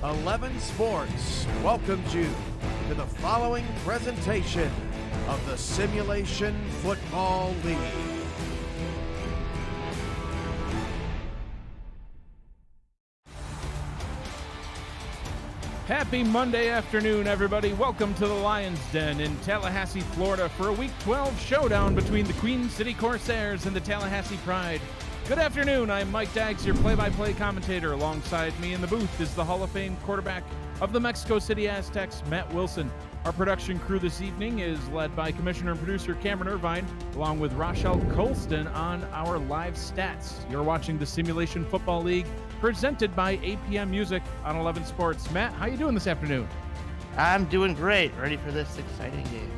11 Sports welcomes you to the following presentation of the Simulation Football League. Happy Monday afternoon, everybody. Welcome to the Lions Den in Tallahassee, Florida for a Week 12 showdown between the Queen City Corsairs and the Tallahassee Pride. Good afternoon. I'm Mike Daggs, your play-by-play commentator. Alongside me in the booth is the Hall of Fame quarterback of the Mexico City Aztecs, Matt Wilson. Our production crew this evening is led by Commissioner and Producer Cameron Irvine, along with Rochelle Colston on our live stats. You're watching the Simulation Football League, presented by APM Music on 11 Sports. Matt, how you doing this afternoon? I'm doing great. Ready for this exciting game.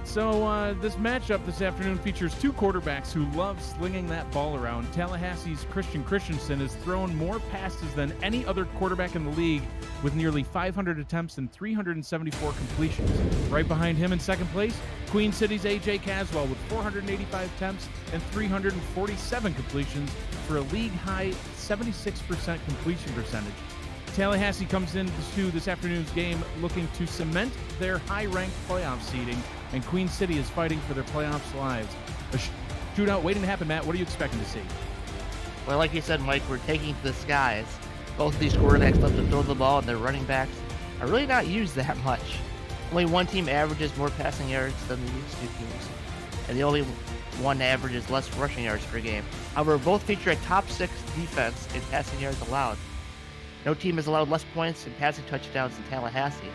So this matchup this afternoon features two quarterbacks who love slinging that ball around. Tallahassee's Christian Christensen has thrown more passes than any other quarterback in the league, with nearly 500 attempts and 374 completions. Right behind him in second place, Queen City's A.J. Caswell with 485 attempts and 347 completions for a league-high 76% completion percentage. Tallahassee comes into this afternoon's game looking to cement their high-ranked playoff seeding, and Queen City is fighting for their playoffs lives. A shootout waiting to happen, Matt. What are you expecting to see? Well, like you said, Mike, we're taking to the skies. Both of these quarterbacks love to throw the ball, and their running backs are really not used that much. Only one team averages more passing yards than the next two teams, and the only one averages less rushing yards per game. However, both feature a top 6 defense in passing yards allowed. No team has allowed less points and passing touchdowns than Tallahassee.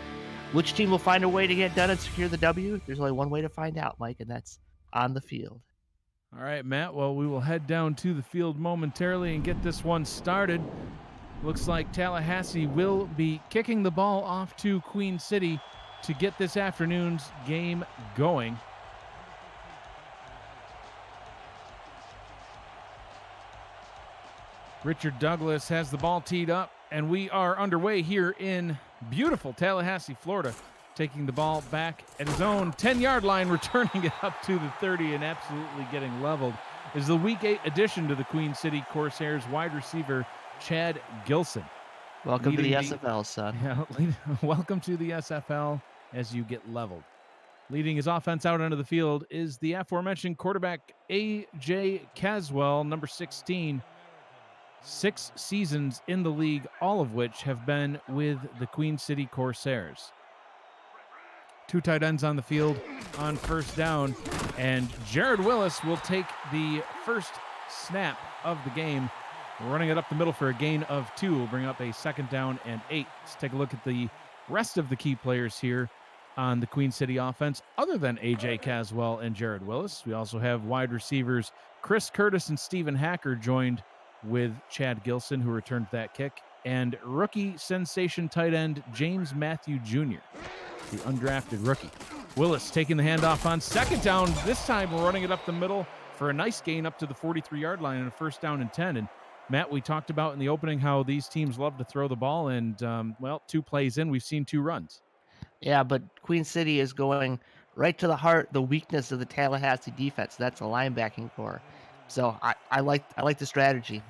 Which team will find a way to get done and secure the W? There's only one way to find out, Mike, and that's on the field. All right, Matt. Well, we will head down to the field momentarily and get this one started. Looks like Tallahassee will be kicking the ball off to Queen City to get this afternoon's game going. Richard Douglas has the ball teed up, and we are underway here in beautiful Tallahassee, Florida, taking the ball back at his own 10-yard line, returning it up to the 30 and absolutely getting leveled, is the Week 8 addition to the Queen City Corsairs wide receiver, Chad Gilson. Welcome to the SFL, son. Yeah, welcome to the SFL as you get leveled. Leading his offense out onto the field is the aforementioned quarterback, A.J. Caswell, number 16. 6 seasons in the league, all of which have been with the Queen City Corsairs. 2 tight ends on the field on first down, and Jared Willis will take the first snap of the game, running it up the middle for a gain of 2. We'll bring up a second down and 8. Let's take a look at the rest of the key players here on the Queen City offense, other than A.J. Caswell and Jared Willis. We also have wide receivers Chris Curtis and Stephen Hacker joined with Chad Gilson, who returned that kick, and rookie sensation tight end James Matthew Jr., the undrafted rookie. Willis taking the handoff on second down. This time we're running it up the middle for a nice gain up to the 43-yard line and a first down and 10. And Matt, we talked about in the opening how these teams love to throw the ball, and 2 plays in, we've seen 2 runs. Yeah, but Queen City is going right to the heart, the weakness of the Tallahassee defense. That's the linebacking core. So I like the strategy.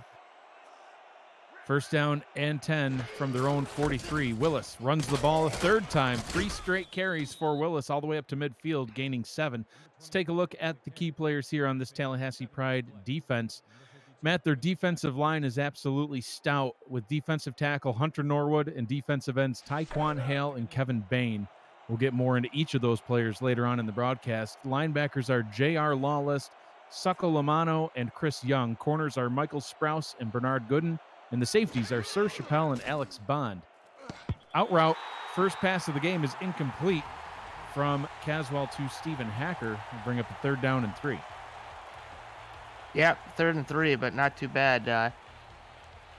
First down and 10 from their own 43. Willis runs the ball a third time. 3 straight carries for Willis all the way up to midfield, gaining 7. Let's take a look at the key players here on this Tallahassee Pride defense. Matt, their defensive line is absolutely stout, with defensive tackle Hunter Norwood and defensive ends Tyquan Hale and Kevin Bain. We'll get more into each of those players later on in the broadcast. Linebackers are J.R. Lawless, Succo Lamano, and Chris Young. Corners are Michael Sprouse and Bernard Gooden. And the safeties are Sir Chappelle and Alex Bond. Out route, first pass of the game is incomplete from Caswell to Stephen Hacker. We'll bring up a third down and 3. Yeah, 3rd and 3, but not too bad.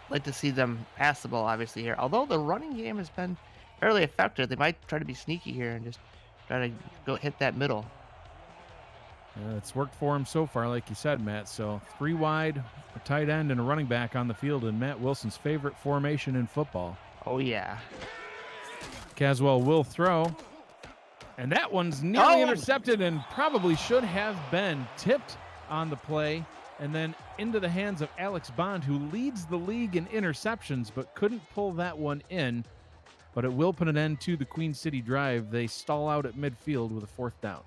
Like to see them pass the ball, obviously, here. Although the running game has been fairly effective, they might try to be sneaky here and just try to go hit that middle. It's worked for him so far, like you said, Matt. So 3 wide, a tight end, and a running back on the field in Matt Wilson's favorite formation in football. Oh, yeah. Caswell will throw. And that one's nearly intercepted and probably should have been tipped on the play and then into the hands of Alex Bond, who leads the league in interceptions but couldn't pull that one in. But it will put an end to the Queen City drive. They stall out at midfield with a 4th down.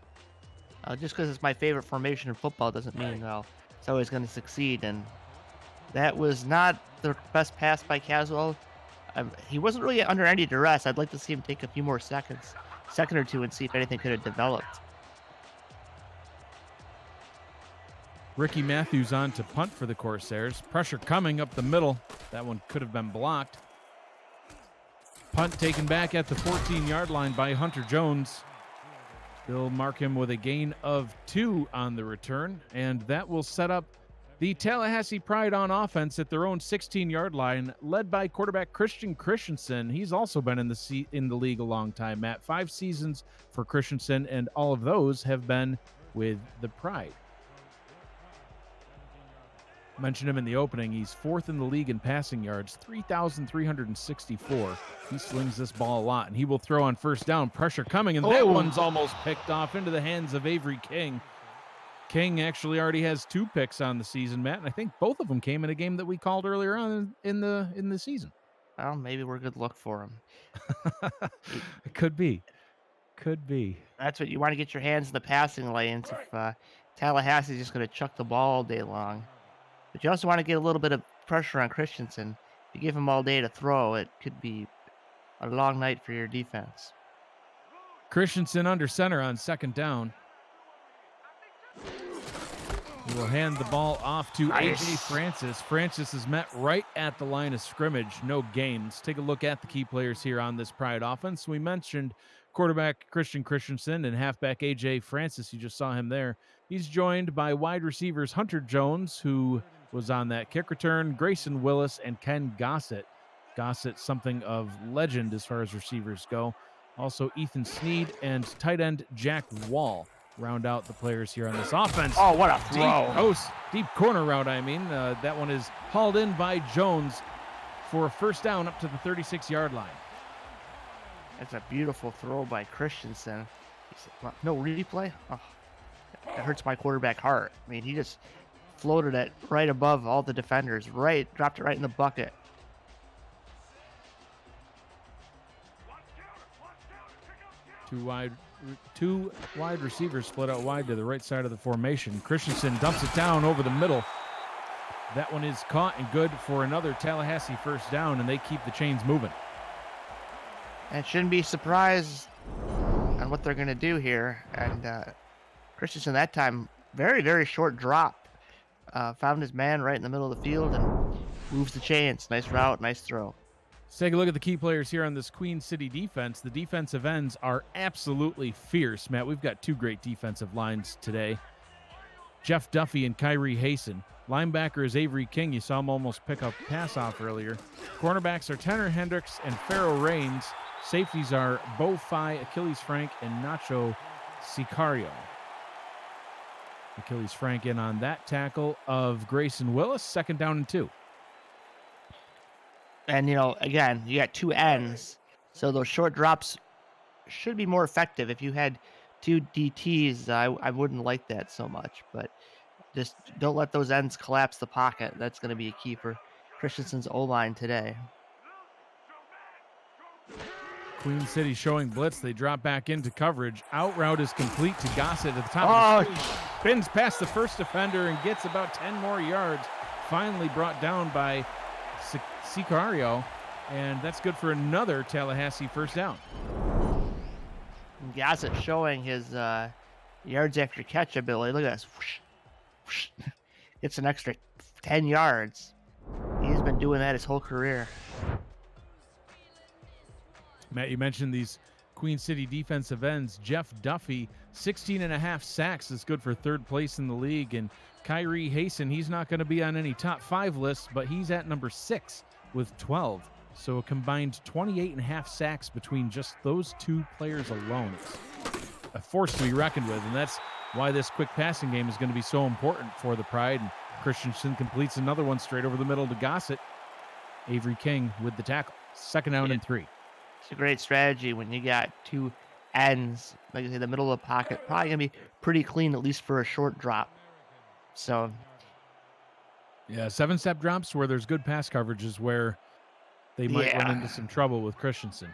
Just because it's my favorite formation in football doesn't mean it's always going to succeed. And that was not the best pass by Caswell. He wasn't really under any duress. I'd like to see him take a few more seconds, second or two, and see if anything could have developed. Ricky Matthews on to punt for the Corsairs. Pressure coming up the middle. That one could have been blocked. Punt taken back at the 14-yard line by Hunter Jones. They'll mark him with a gain of 2 on the return, and that will set up the Tallahassee Pride on offense at their own 16-yard line, led by quarterback Christian Christensen. He's also been in the league a long time, Matt. 5 seasons for Christensen, and all of those have been with the Pride. Mentioned him in the opening. He's 4th in the league in passing yards, 3,364. He slings this ball a lot, and he will throw on first down. Pressure coming, and that one's almost picked off into the hands of Avery King. King actually already has 2 picks on the season, Matt, and I think both of them came in a game that we called earlier on in the season. Well, maybe we're good luck for him. It could be. That's what you want to get your hands in the passing lanes if Tallahassee's just going to chuck the ball all day long. But you also want to get a little bit of pressure on Christensen. If you give him all day to throw, it could be a long night for your defense. Christensen under center on 2nd down. He will hand the ball off to A.J. Francis. Francis is met right at the line of scrimmage. No gains. Take a look at the key players here on this Pride offense. We mentioned quarterback Christian Christensen and halfback A.J. Francis. You just saw him there. He's joined by wide receivers Hunter Jones, who was on that kick return, Grayson Willis, and Ken Gossett. Gossett, something of legend as far as receivers go. Also Ethan Sneed and tight end Jack Wall round out the players here on this offense. Oh, what a throw. Deep corner route, that one is hauled in by Jones for a first down up to the 36-yard line. That's a beautiful throw by Christensen. No replay? Oh, that hurts my quarterback heart. I mean, he just floated it right above all the defenders, dropped it right in the bucket. Two wide receivers split out wide to the right side of the formation. Christensen dumps it down over the middle. That one is caught and good for another Tallahassee first down, and they keep the chains moving. And shouldn't be surprised on what they're going to do here. And Christensen that time, very, very short drop. Found his man right in the middle of the field and moves the chains. Nice route, nice throw. Let's take a look at the key players here on this Queen City defense. The defensive ends are absolutely fierce, Matt. We've got 2 great defensive lines today. Jeff Duffy and Kyrie Hasten. Linebacker is Avery King. You saw him almost pick up pass off earlier. Cornerbacks are Tanner Hendricks and Pharaoh Raines. Safeties are Bo Fye, Achilles Frank, and Nacho Sicario. Achilles Frank in on that tackle of Grayson Willis. 2nd down and 2. And, again, you got 2 ends, so those short drops should be more effective. If you had 2 DTs, I wouldn't like that so much. But just don't let those ends collapse the pocket. That's going to be a key for Christensen's O-line today. Queen City showing blitz. They drop back into coverage. Out route is complete to Gossett at the top of the screen. Spins past the first defender and gets about 10 more yards. Finally brought down by Sicario, and that's good for another Tallahassee first down. Gossett showing his yards after catch ability. Look at this. Whoosh, whoosh. It's an extra 10 yards. He's been doing that his whole career. Matt, you mentioned these Queen City defensive ends. Jeff Duffy, 16.5 sacks, is good for 3rd place in the league. And Kyrie Hasten, he's not going to be on any top 5 lists, but he's at number 6 with 12. So a combined 28.5 sacks between just those 2 players alone. It's a force to be reckoned with, and that's why this quick passing game is going to be so important for the Pride. And Christensen completes another one straight over the middle to Gossett. Avery King with the tackle. 2nd down and 3. It's a great strategy when you got 2 ends, like I say, the middle of the pocket. Probably going to be pretty clean, at least for a short drop. So Yeah, 7-step drops where there's good pass coverage is where they might run into some trouble with Christensen.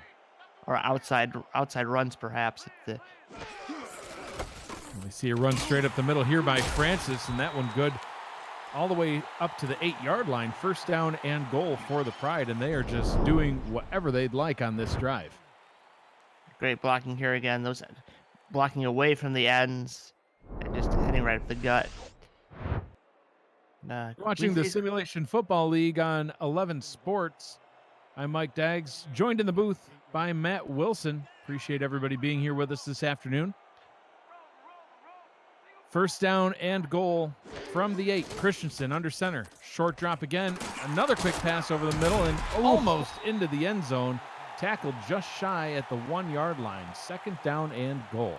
Or outside runs, perhaps. We see a run straight up the middle here by Francis, and that one good all the way up to the 8-yard line. First down and goal for the Pride, and they are just doing whatever they'd like on this drive. Great blocking here again. Those blocking away from the ends and just hitting right at the gut. Watching the Simulation Football League on 11 Sports. I'm Mike Daggs, joined in the booth by Matt Wilson. Appreciate everybody being here with us this afternoon. First down and goal from the 8. Christensen under center. Short drop again. Another quick pass over the middle and almost into the end zone. Tackled just shy at the 1-yard line. Second down and goal.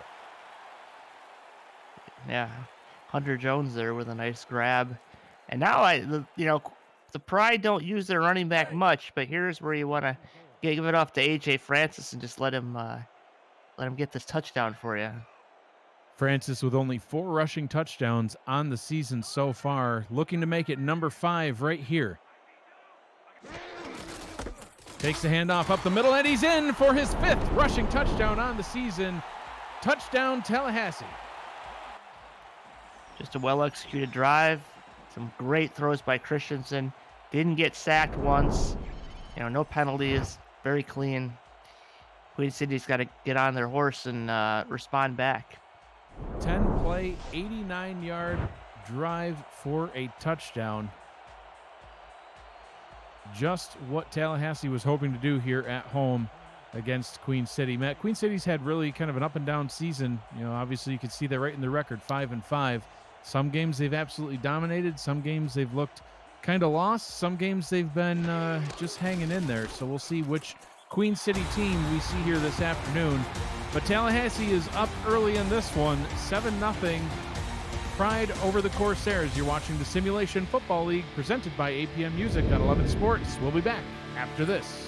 Yeah, Hunter Jones there with a nice grab. And now the Pride don't use their running back much, but here's where you want to give it off to AJ Francis and just let him get this touchdown for you. Francis with only 4 rushing touchdowns on the season so far, looking to make it number 5 right here. Takes the handoff up the middle, and he's in for his 5th rushing touchdown on the season. Touchdown, Tallahassee. Just a well-executed drive. Some great throws by Christensen. Didn't get sacked once. No penalties. Very clean. Queen City's got to get on their horse and respond back. 10-play, 89-yard drive for a touchdown. Just what Tallahassee was hoping to do here at home against Queen City. Matt, Queen City's had really kind of an up-and-down season. Obviously you can see that right in the record, 5-5. Some games they've absolutely dominated. Some games they've looked kind of lost. Some games they've been just hanging in there. So we'll see which Queen City team we see here this afternoon. But Tallahassee is up early in this one, 7-0. Pride over the Corsairs. You're watching the Simulation Football League presented by APM Music on 11 Sports. We'll be back after this.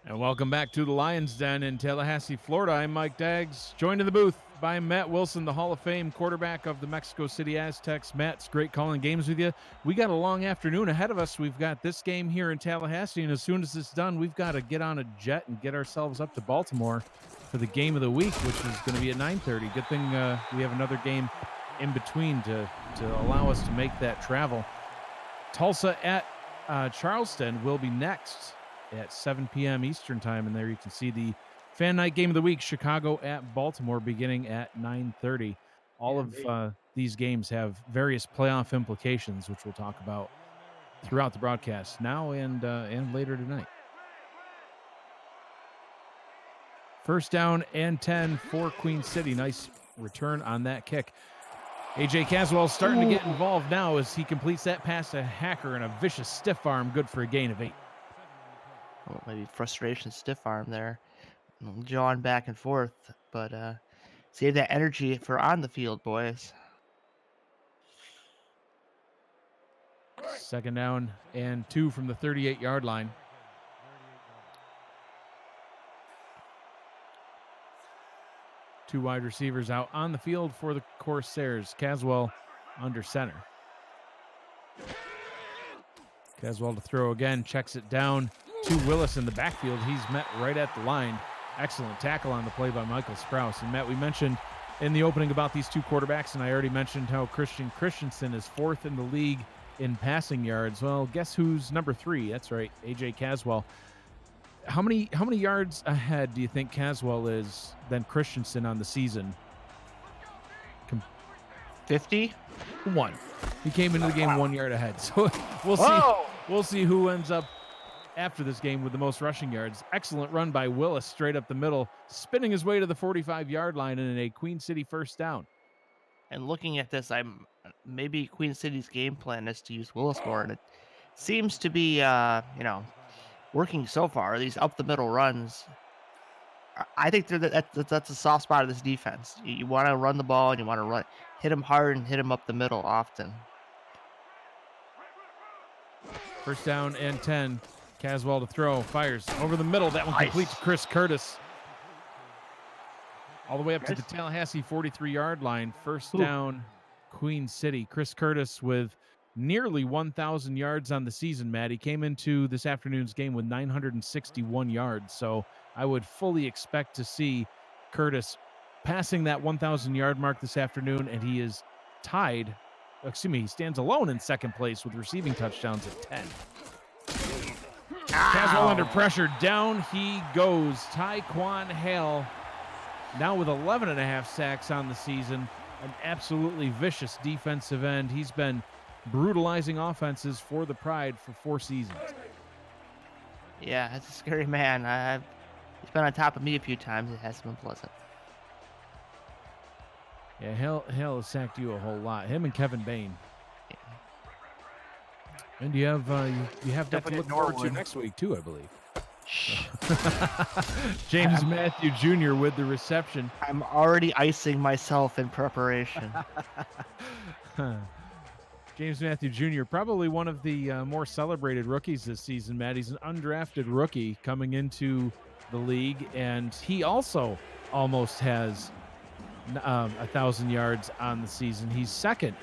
And welcome back to the Lions Den in Tallahassee, Florida. I'm Mike Daggs, joined in the booth by Matt Wilson, the Hall of Fame quarterback of the Mexico City Aztecs. Matt, it's great calling games with you. We got a long afternoon ahead of us. We've got this game here in Tallahassee, and as soon as it's done, we've got to get on a jet and get ourselves up to Baltimore for the game of the week, which is going to be at 9:30. Good thing we have another game in between to allow us to make that travel. Tulsa at Charleston will be next at 7 p.m. Eastern time, and there you can see the Fan Night Game of the Week, Chicago at Baltimore, beginning at 9:30. All of these games have various playoff implications, which we'll talk about throughout the broadcast now and later tonight. First down and 10 for Queen City. Nice return on that kick. A.J. Caswell starting to get involved now as he completes that pass to Hacker and a vicious stiff arm, good for a gain of 8. Well, maybe frustration, stiff arm there, jawing back and forth, but save that energy for on the field, boys. Second down and 2 from the 38-yard line. Two wide receivers out on the field for the Corsairs. Caswell under center. Caswell to throw again, checks it down to Willis in the backfield. He's met right at the line. Excellent tackle on the play by Michael Sprouse. And Matt, we mentioned in the opening about these two quarterbacks, and I already mentioned how Christensen is 4th in the league in passing yards. Well, guess who's number 3? That's right, A.J. Caswell. How many yards ahead do you think Caswell is than Christensen on the season? 50? 1. He came into the game 1 yard ahead. So we'll see. Whoa! We'll see who ends up after this game with the most rushing yards. Excellent run by Willis straight up the middle, spinning his way to the 45-yard line in a Queen City first down. And looking at this, maybe Queen City's game plan is to use Willis more, and it seems to be, working so far. These up the middle runs. I think that's a soft spot of this defense. You want to run the ball and you want to hit him hard and hit him up the middle often. First down and 10. Caswell to throw, fires over the middle. That one complete to Chris Curtis. All the way up to the Tallahassee 43-yard line. First down, Queen City. Chris Curtis with nearly 1,000 yards on the season, Matt. He came into this afternoon's game with 961 yards. So I would fully expect to see Curtis passing that 1,000-yard mark this afternoon, and he is tied. He stands alone in second place with receiving touchdowns at 10. Caswell under pressure. Down he goes. Taekwon Hale now with 11.5 sacks on the season. An absolutely vicious defensive end. He's been brutalizing offenses for the Pride for 4 seasons. Yeah, that's a scary man. He's been on top of me a few times. It hasn't been pleasant. Yeah, Hale has sacked you a whole lot. Him and Kevin Bain. Yeah. And you have that to look forward to next week too, I believe. James Matthew Jr. with the reception. I'm already icing myself in preparation. James Matthew Jr., probably one of the more celebrated rookies this season, Matt. He's an undrafted rookie coming into the league, and he also almost has 1,000 yards on the season. He's second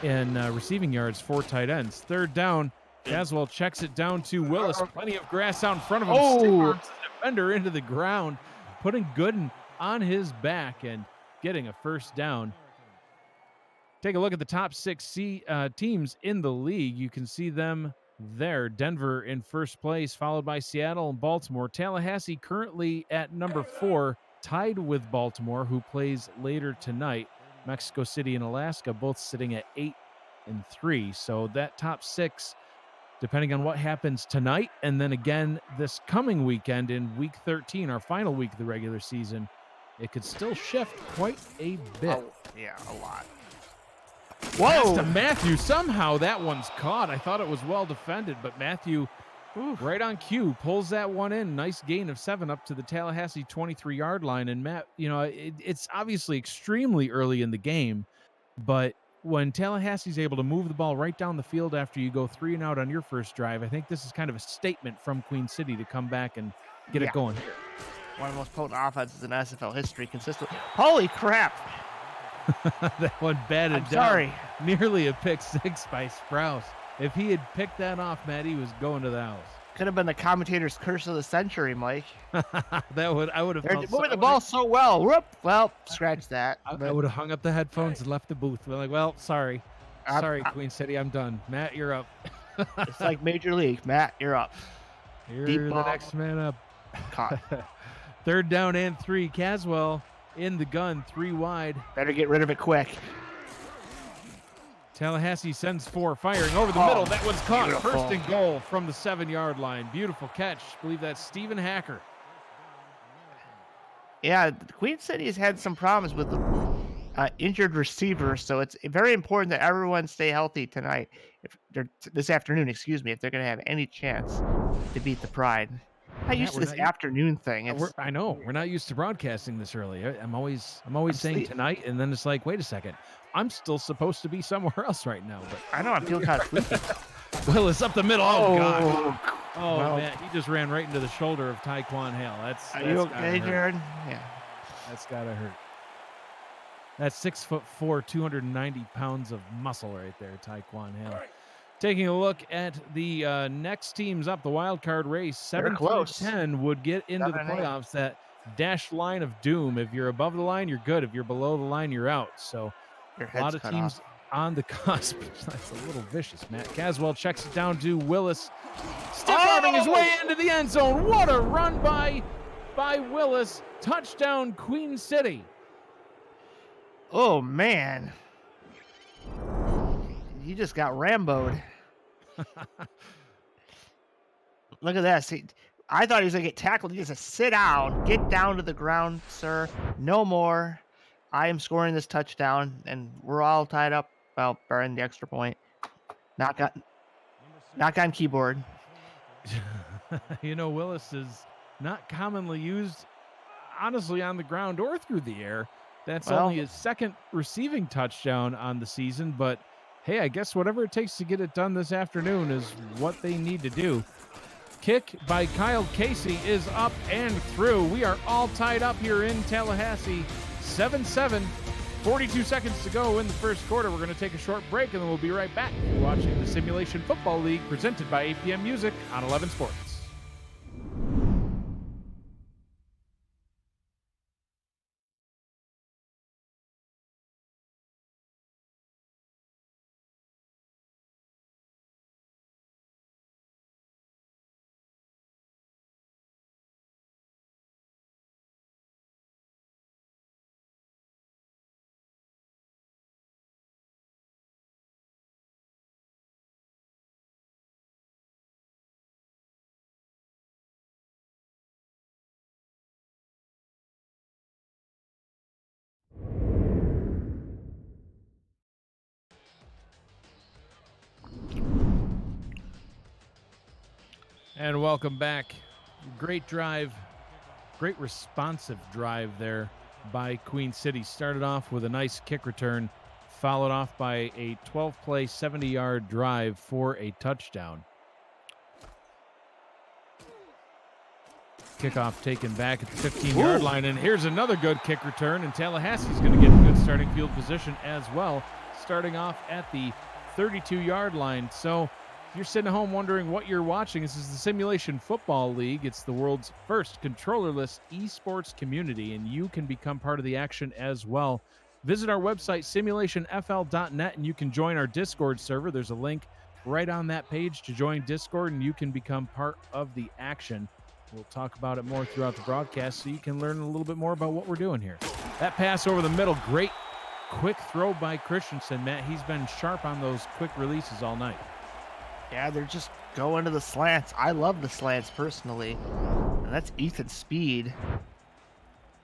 in receiving yards for tight ends. Third down, Caswell checks it down to Willis. Plenty of grass out in front of him. Stiff arms the defender into the ground, putting Gooden on his back and getting a first down. Take a look at the top 6 teams in the league. You can see them there. Denver in first place, followed by Seattle and Baltimore. Tallahassee currently at number 4, tied with Baltimore, who plays later tonight. Mexico City and Alaska both sitting at 8 and 3. So that top 6, depending on what happens tonight and then again this coming weekend in week 13, our final week of the regular season, it could still shift quite a bit. Oh, yeah, a lot. Whoa! To Matthew. Somehow that one's caught. I thought it was well defended, but Matthew, right on cue, pulls that one in. Nice gain of 7 up to the Tallahassee 23-yard line. And Matt, it's obviously extremely early in the game, but when Tallahassee's able to move the ball right down the field after you go 3 and out on your first drive, I think this is kind of a statement from Queen City to come back and get it going here. One of the most potent offenses in SFL history, consistently. Holy crap! That one batted I'm down. sorry. Nearly a pick 6 by Sprouse. If he had picked that off, Matt, he was going to the house. Could have been the commentator's curse of the century, Mike. I would have. They're moving the ball so well. Whoop. Well, scratch that. I would have hung up the headphones and left the booth. We're like, well, sorry, Queen City, I'm done. Matt, you're up. It's like Major League. Matt, you're up. You're the next man up. Caught. Third down and 3. Caswell in the gun, 3 wide. Better get rid of it quick. Tallahassee sends 4, firing over the middle. That one's caught. Beautiful. First and goal from the 7-yard line. Beautiful catch. I believe that's Stephen Hacker. Yeah, Queen City has had some problems with injured receivers, so it's very important that everyone stay healthy tonight. This afternoon, if they're going to have any chance to beat the Pride. I'm used to this afternoon thing. I know we're not used to broadcasting this early. I'm always saying tonight, and then it's like, wait a second, I'm still supposed to be somewhere else right now. But I know I'm feeling kind of sleepy. Willis up the middle. Oh God! Oh man, he just ran right into the shoulder of Taekwon Hale. Are you okay, Jared? Yeah, that's gotta hurt. That's 6'4", 290 pounds of muscle right there, Taekwon Hale. Taking a look at the next teams up, the wild card race, 7 through 10 would get into the playoffs. That dashed line of doom. If you're above the line, you're good. If you're below the line, you're out. So a lot of teams on the cusp. That's a little vicious, Matt. Caswell checks it down to Willis. Stiff-arming his way into the end zone. What a run by Willis. Touchdown, Queen City. Oh, man. He just got Rambo'd. Look at this. I thought he was gonna get tackled. He just said, "Sit down, get down to the ground, sir. No more. I am scoring this touchdown, and we're all tied up. Well, barring the extra point. Knock on keyboard." Willis is not commonly used, honestly, on the ground or through the air. That's Well, only his second receiving touchdown on the season, but hey, I guess whatever it takes to get it done this afternoon is what they need to do. Kick by Kyle Casey is up and through. We are all tied up here in Tallahassee. 7-7. 42 seconds to go in the first quarter. We're going to take a short break, and then we'll be right back. You're watching the Simulation Football League presented by APM Music on 11 Sports. And welcome back. Great drive, great responsive drive there by Queen City. Started off with a nice kick return, followed off by a 12-play, 70-yard drive for a touchdown. Kickoff taken back at the 15-yard line, and here's another good kick return, and Tallahassee's going to get good starting field position as well, starting off at the 32-yard line. So if you're sitting at home wondering what you're watching, this is the Simulation Football League. It's the world's first controllerless esports community, and you can become part of the action as well. Visit our website, simulationfl.net, and you can join our Discord server. There's a link right on that page to join Discord, and you can become part of the action. We'll talk about it more throughout the broadcast so you can learn a little bit more about what we're doing here. That pass over the middle, great quick throw by Christensen, Matt. He's been sharp on those quick releases all night. Yeah, they're just going to the slants. I love the slants personally. And that's Ethan's speed.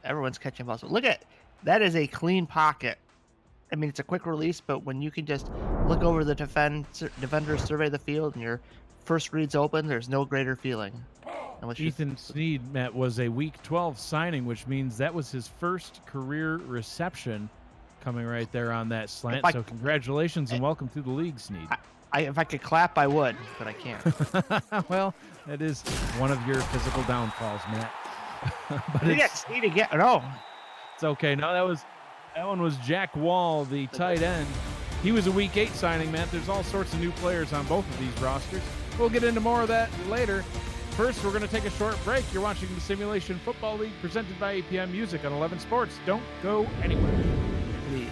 Everyone's catching balls. Look at that is a clean pocket. I mean, it's a quick release, but when you can just look over the defenders, survey the field, and your first read's open, there's no greater feeling. Ethan Sneed, Matt, was a Week 12 signing, which means that was his first career reception coming right there on that slant. So congratulations and welcome to the league, Sneed. If I could clap, I would, but I can't. Well, that is one of your physical downfalls, Matt. But you got Sneed again. No. It's okay. No, that one was Jack Wall, the tight end. He was a Week 8 signing, Matt. There's all sorts of new players on both of these rosters. We'll get into more of that later. First, we're going to take a short break. You're watching the Simulation Football League presented by APM Music on 11 Sports. Don't go anywhere, please.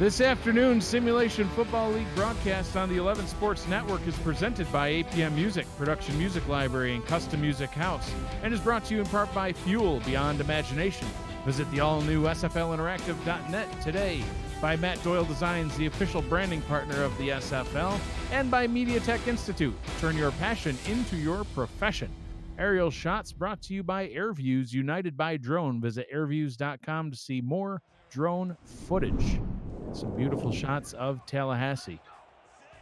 This afternoon's Simulation Football League broadcast on the 11 Sports Network is presented by APM Music, Production Music Library, and Custom Music House, and is brought to you in part by Fuel Beyond Imagination. Visit the all-new SFLinteractive.net today. By Matt Doyle Designs, the official branding partner of the SFL, and by MediaTek Institute. Turn your passion into your profession. Aerial shots brought to you by AirViews, united by drone. Visit airviews.com to see more drone footage. Some beautiful shots of Tallahassee.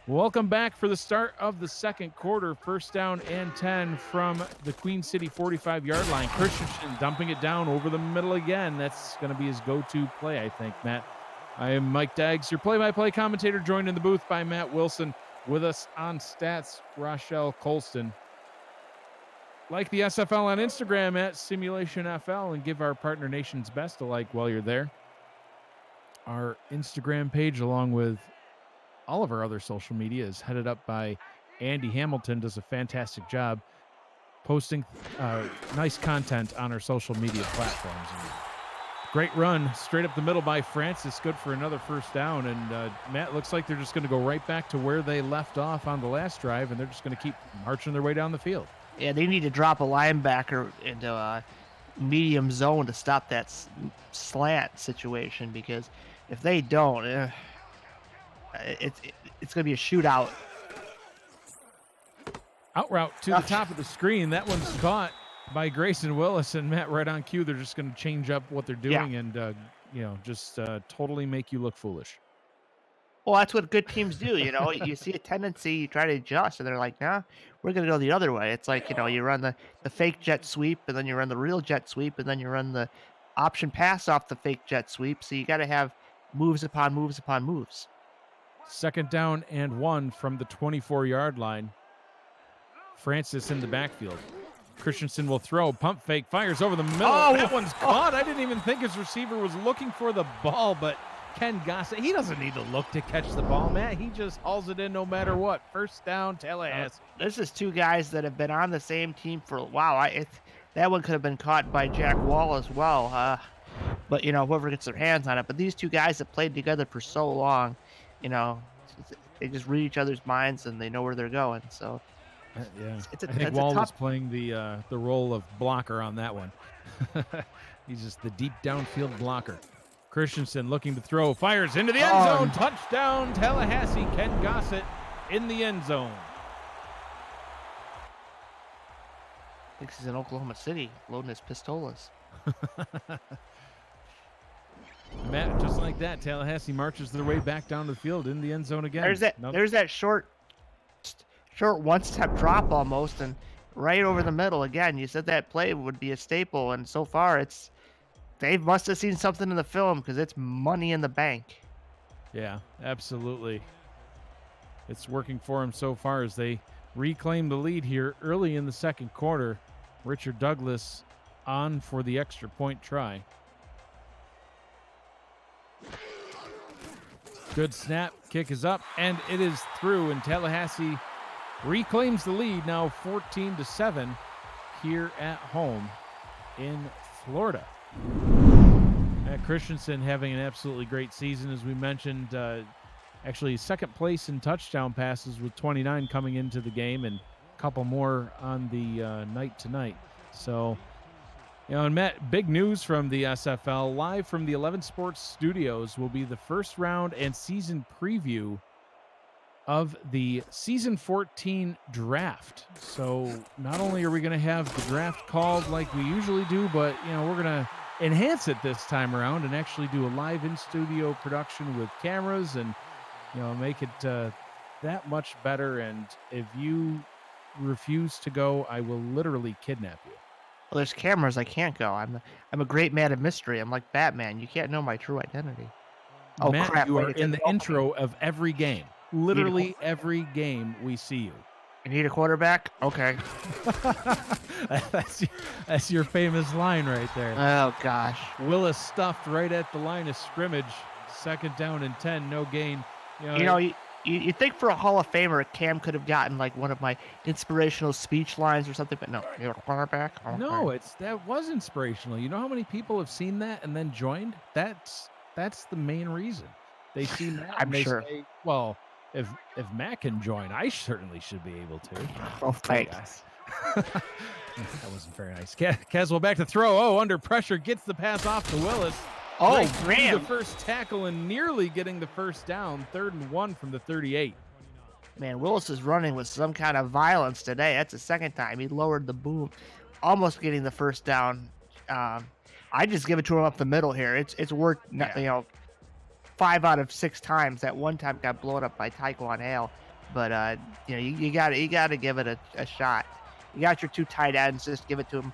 Welcome back for the start of the second quarter. First down and 10 from the Queen City 45-yard line. Christensen dumping it down over the middle again. That's going to be his go-to play, I think, Matt. I am Mike Daggs, your play-by-play commentator, joined in the booth by Matt Wilson. With us on stats, Rochelle Colston. Like the SFL on Instagram at SimulationFL and give our partner nations best a like while you're there. Our Instagram page, along with all of our other social media, is headed up by Andy Hamilton. Does a fantastic job posting nice content on our social media platforms. And great run straight up the middle by Francis. Good for another first down. And Matt, looks like they're just going to go right back to where they left off on the last drive, and they're just going to keep marching their way down the field. Yeah, they need to drop a linebacker into medium zone to stop that slant situation, because if they don't, it's going to be a shootout. Out route to the top of the screen. That one's caught by Grayson Willis, and Matt, right on cue, they're just going to change up what they're doing and just totally make you look foolish. Well, that's what good teams do. You see a tendency, you try to adjust, and they're like, nah, we're going to go the other way. It's like, you run the fake jet sweep, and then you run the real jet sweep, and then you run the option pass off the fake jet sweep. So you got to have moves upon moves upon moves. Second down and 1 from the 24-yard line. Francis in the backfield. Christensen will throw, pump fake, fires over the middle. Oh, that one's caught. I didn't even think his receiver was looking for the ball, but Ken Gossett, he doesn't need to look to catch the ball, Matt. He just hauls it in no matter what. First down, Tallahassee. This is two guys that have been on the same team for a while. That one could have been caught by Jack Wall as well. But, whoever gets their hands on it. But these two guys have played together for so long, they just read each other's minds and they know where they're going. So, yeah, I think Wall was playing the role of blocker on that one. He's just the deep downfield blocker. Christensen looking to throw, fires into the end zone. Touchdown, Tallahassee. Ken Gossett in the end zone. Thinks he's in Oklahoma City, loading his pistolas. Matt, just like that, Tallahassee marches their way back down the field in the end zone again. There's that short one-step drop almost, and right over the middle again. You said that play would be a staple, and so far they must have seen something in the film, because it's money in the bank. Yeah, absolutely. It's working for them so far as they reclaim the lead here early in the second quarter. Richard Douglas on for the extra point try. Good snap, kick is up, and it is through, and Tallahassee reclaims the lead now 14-7 here at home in Florida. Matt Christensen having an absolutely great season, as we mentioned. Actually, second place in touchdown passes with 29 coming into the game, and a couple more on the night tonight. So, and Matt, big news from the SFL. Live from the 11 Sports Studios will be the first round and season preview of the season 14 draft. So not only are we going to have the draft called like we usually do, but we're going to enhance it this time around and actually do a live in studio production with cameras and make it that much better. And if you refuse to go, I will literally kidnap you. Well, there's cameras. I can't go. I'm a great man of mystery. I'm like Batman. You can't know my true identity. Oh, Matt, crap! You are in the intro of every game. Literally every game we see you. You need a quarterback? Okay. That's your famous line right there. Oh, gosh. Willis stuffed right at the line of scrimmage. Second down and 10, no gain. You think for a Hall of Famer, Cam could have gotten like one of my inspirational speech lines or something, but no, you're a cornerback. Okay. No, that was inspirational. You know how many people have seen that and then joined? That's the main reason. They see Matt I'm and they sure. say, well, if Matt can join, I certainly should be able to. Oh, thanks. That wasn't very nice. Caswell back to throw. Oh, under pressure, gets the pass off to Willis. Oh, Breaks through man. the first tackle and nearly getting the first down. 3rd and 1 from the 38. Man, Willis is running with some kind of violence today. That's the second time he lowered the boom, almost getting the first down. I just give it to him up the middle here. It's worked, 5 out of 6 times. That one time got blown up by Taekwon Hale, but you got to give it a shot. You got your 2 tight ends, just give it to him.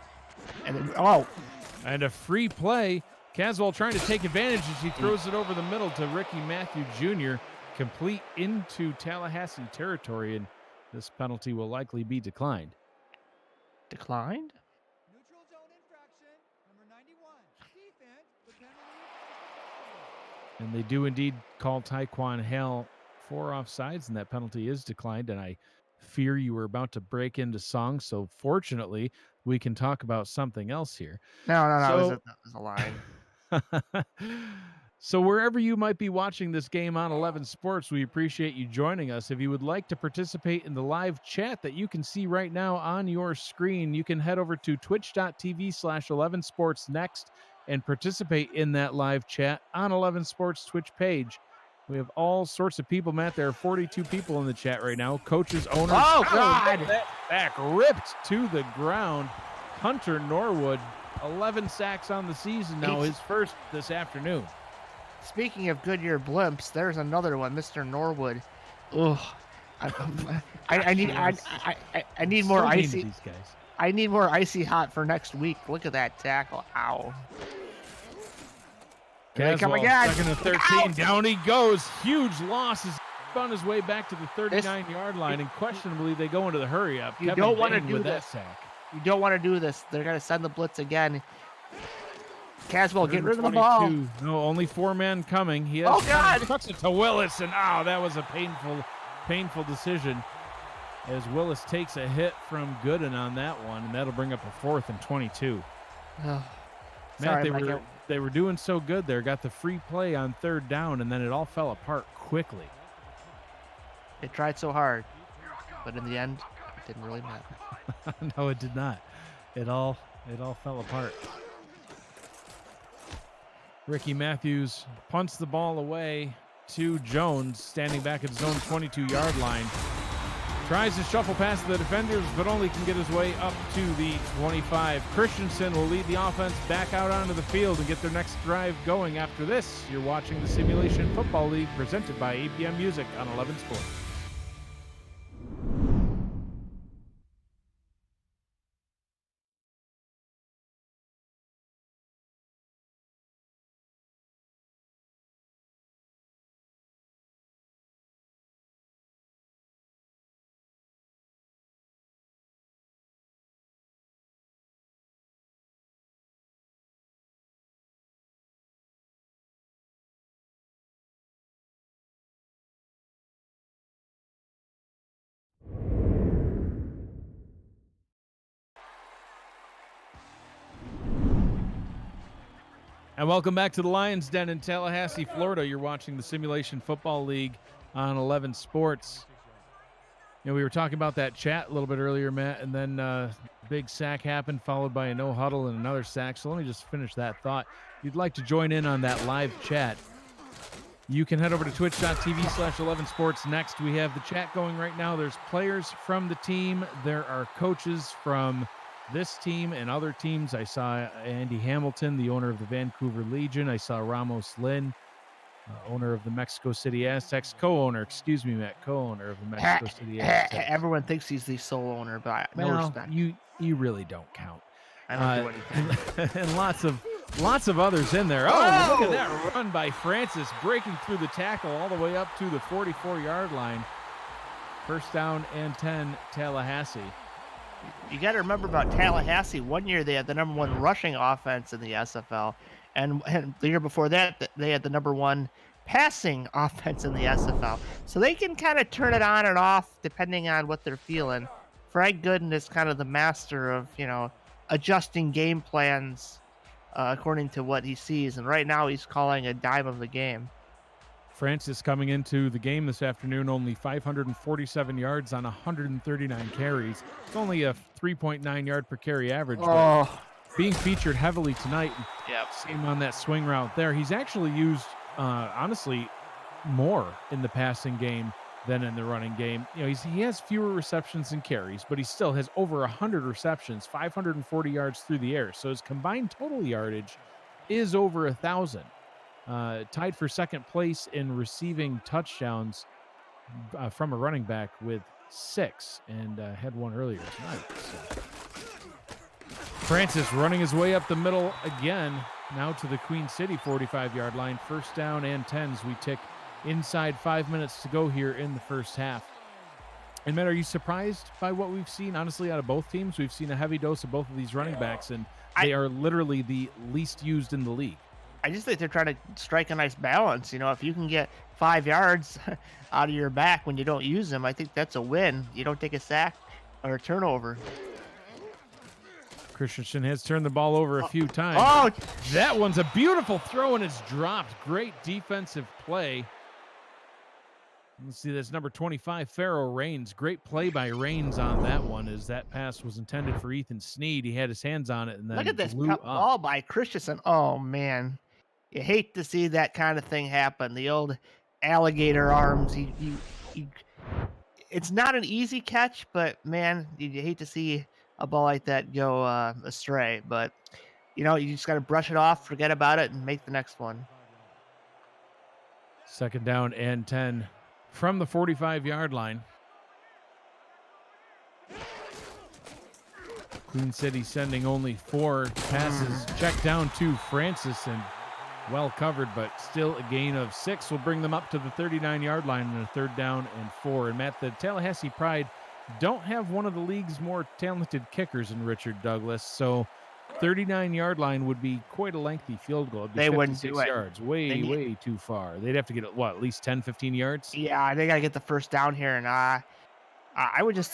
And a free play. Caswell trying to take advantage as he throws it over the middle to Ricky Matthew Jr., complete into Tallahassee territory, and this penalty will likely be declined. Declined? Neutral zone infraction, number 91. Defense, the penalty. And they do indeed call Taekwon Hale for offsides, and that penalty is declined. And I fear you were about to break into song, so fortunately we can talk about something else here. No, So- it was a line. So wherever you might be watching this game on 11 Sports, we appreciate you joining us. If you would like to participate in the live chat that you can see right now on your screen, you can head over to twitch.tv/11 Sports Next and participate in that live chat on 11 Sports Twitch page. We have all sorts of people, Matt. There are 42 people in the chat right now. Coaches, owners. Oh, God. That back ripped to the ground. Hunter Norwood, 11 sacks on the season now, his first this afternoon. Speaking of Goodyear blimps, there's another one, Mr. Norwood. Ugh. I need more So mean to icy. these guys. I need more icy hot for next week. Look at that tackle. Ow. Here they come Caswell, again. 2nd and 13. Ow! Down he goes. Huge loss. He's on his way back to the 39-yard line, and questionably they go into the hurry up. You Kevin don't wanna Bain do with this. that sack. You don't want to do this. They're going to send the blitz again. Caswell, get rid of the ball. 122. No, only 4 men coming. He has Oh, God. tucks it to Willis, and that was a painful decision as Willis takes a hit from Gooden on that one, and that'll bring up a 4th and 22. Oh, Matt, sorry, they were doing so good there. Got the free play on 3rd down, and then it all fell apart quickly. They tried so hard, but in the end, it didn't really matter. No, it did not. It all fell apart. Ricky Matthews punts the ball away to Jones, standing back at his own 22-yard line. Tries to shuffle past the defenders, but only can get his way up to the 25. Christensen will lead the offense back out onto the field and get their next drive going. After this, you're watching the Simulation Football League presented by APM Music on 11 Sports. And welcome back to the Lions Den in Tallahassee, Florida. You're watching the Simulation Football League on 11 Sports. You know, we were talking about that chat a little bit earlier, Matt, and then big sack happened, followed by a no huddle and another sack. So let me just finish that thought. If you'd like to join in on that live chat, you can head over to twitch.tv/11 Sports Next. We have the chat going right now. There's players from the team. There are coaches from this team and other teams. I saw Andy Hamilton, the owner of the Vancouver Legion. I saw Ramos Lynn, owner of the Mexico City Aztecs, co-owner of the Mexico City Aztecs. Everyone thinks he's the sole owner, but no respect. You really don't count. I don't do anything. And lots of others in there. Oh, look at that run by Francis, breaking through the tackle all the way up to the 44-yard line. 1st down and 10, Tallahassee. You got to remember about Tallahassee. One year they had the #1 rushing offense in the SFL, and the year before that they had the #1 passing offense in the SFL. So they can kind of turn it on and off depending on what they're feeling. Frank Gooden is kind of the master of, adjusting game plans according to what he sees, and right now he's calling a dime of the game. Francis coming into the game this afternoon, only 547 yards on 139 carries. It's only a 3.9 yard per carry average, but being featured heavily tonight. Yep. Same on that swing route there. He's actually used, honestly, more in the passing game than in the running game. You know, he has fewer receptions and carries, but he still has over 100 receptions, 540 yards through the air. So his combined total yardage is over 1,000. Tied for second place in receiving touchdowns from a running back with 6, and had one earlier tonight. So. Francis running his way up the middle again, now to the Queen City 45-yard line. First down and 10 as we tick inside 5 minutes to go here in the first half. And Matt, are you surprised by what we've seen? Honestly, out of both teams, we've seen a heavy dose of both of these running backs, and they are literally the least used in the league. I just think they're trying to strike a nice balance. You know, if you can get 5 yards out of your back when you don't use them, I think that's a win. You don't take a sack or a turnover. Christensen has turned the ball over a few times. Oh, that one's a beautiful throw, and it's dropped. Great defensive play. Let's see, that's number 25, Pharaoh Rains. Great play by Rains on that one, as that pass was intended for Ethan Sneed. He had his hands on it and then look at this blew up. ball by Christensen. Oh, man. You hate to see that kind of thing happen. The old alligator arms. It's not an easy catch, but, man, you hate to see a ball like that go astray. But, you know, you just got to brush it off, forget about it, and make the next one. Second down and 10 from the 45-yard line. Queen City sending only 4 passes. Check down to Francis and well covered, but still a gain of 6 will bring them up to the 39-yard line and a third down and 4. And Matt, the Tallahassee Pride don't have one of the league's more talented kickers in Richard Douglas, so 39-yard line would be quite a lengthy field goal. It'd be They wouldn't do it. yards, way too far. They'd have to get at least 10, 15 yards? Yeah, they got to get the first down here, and I would just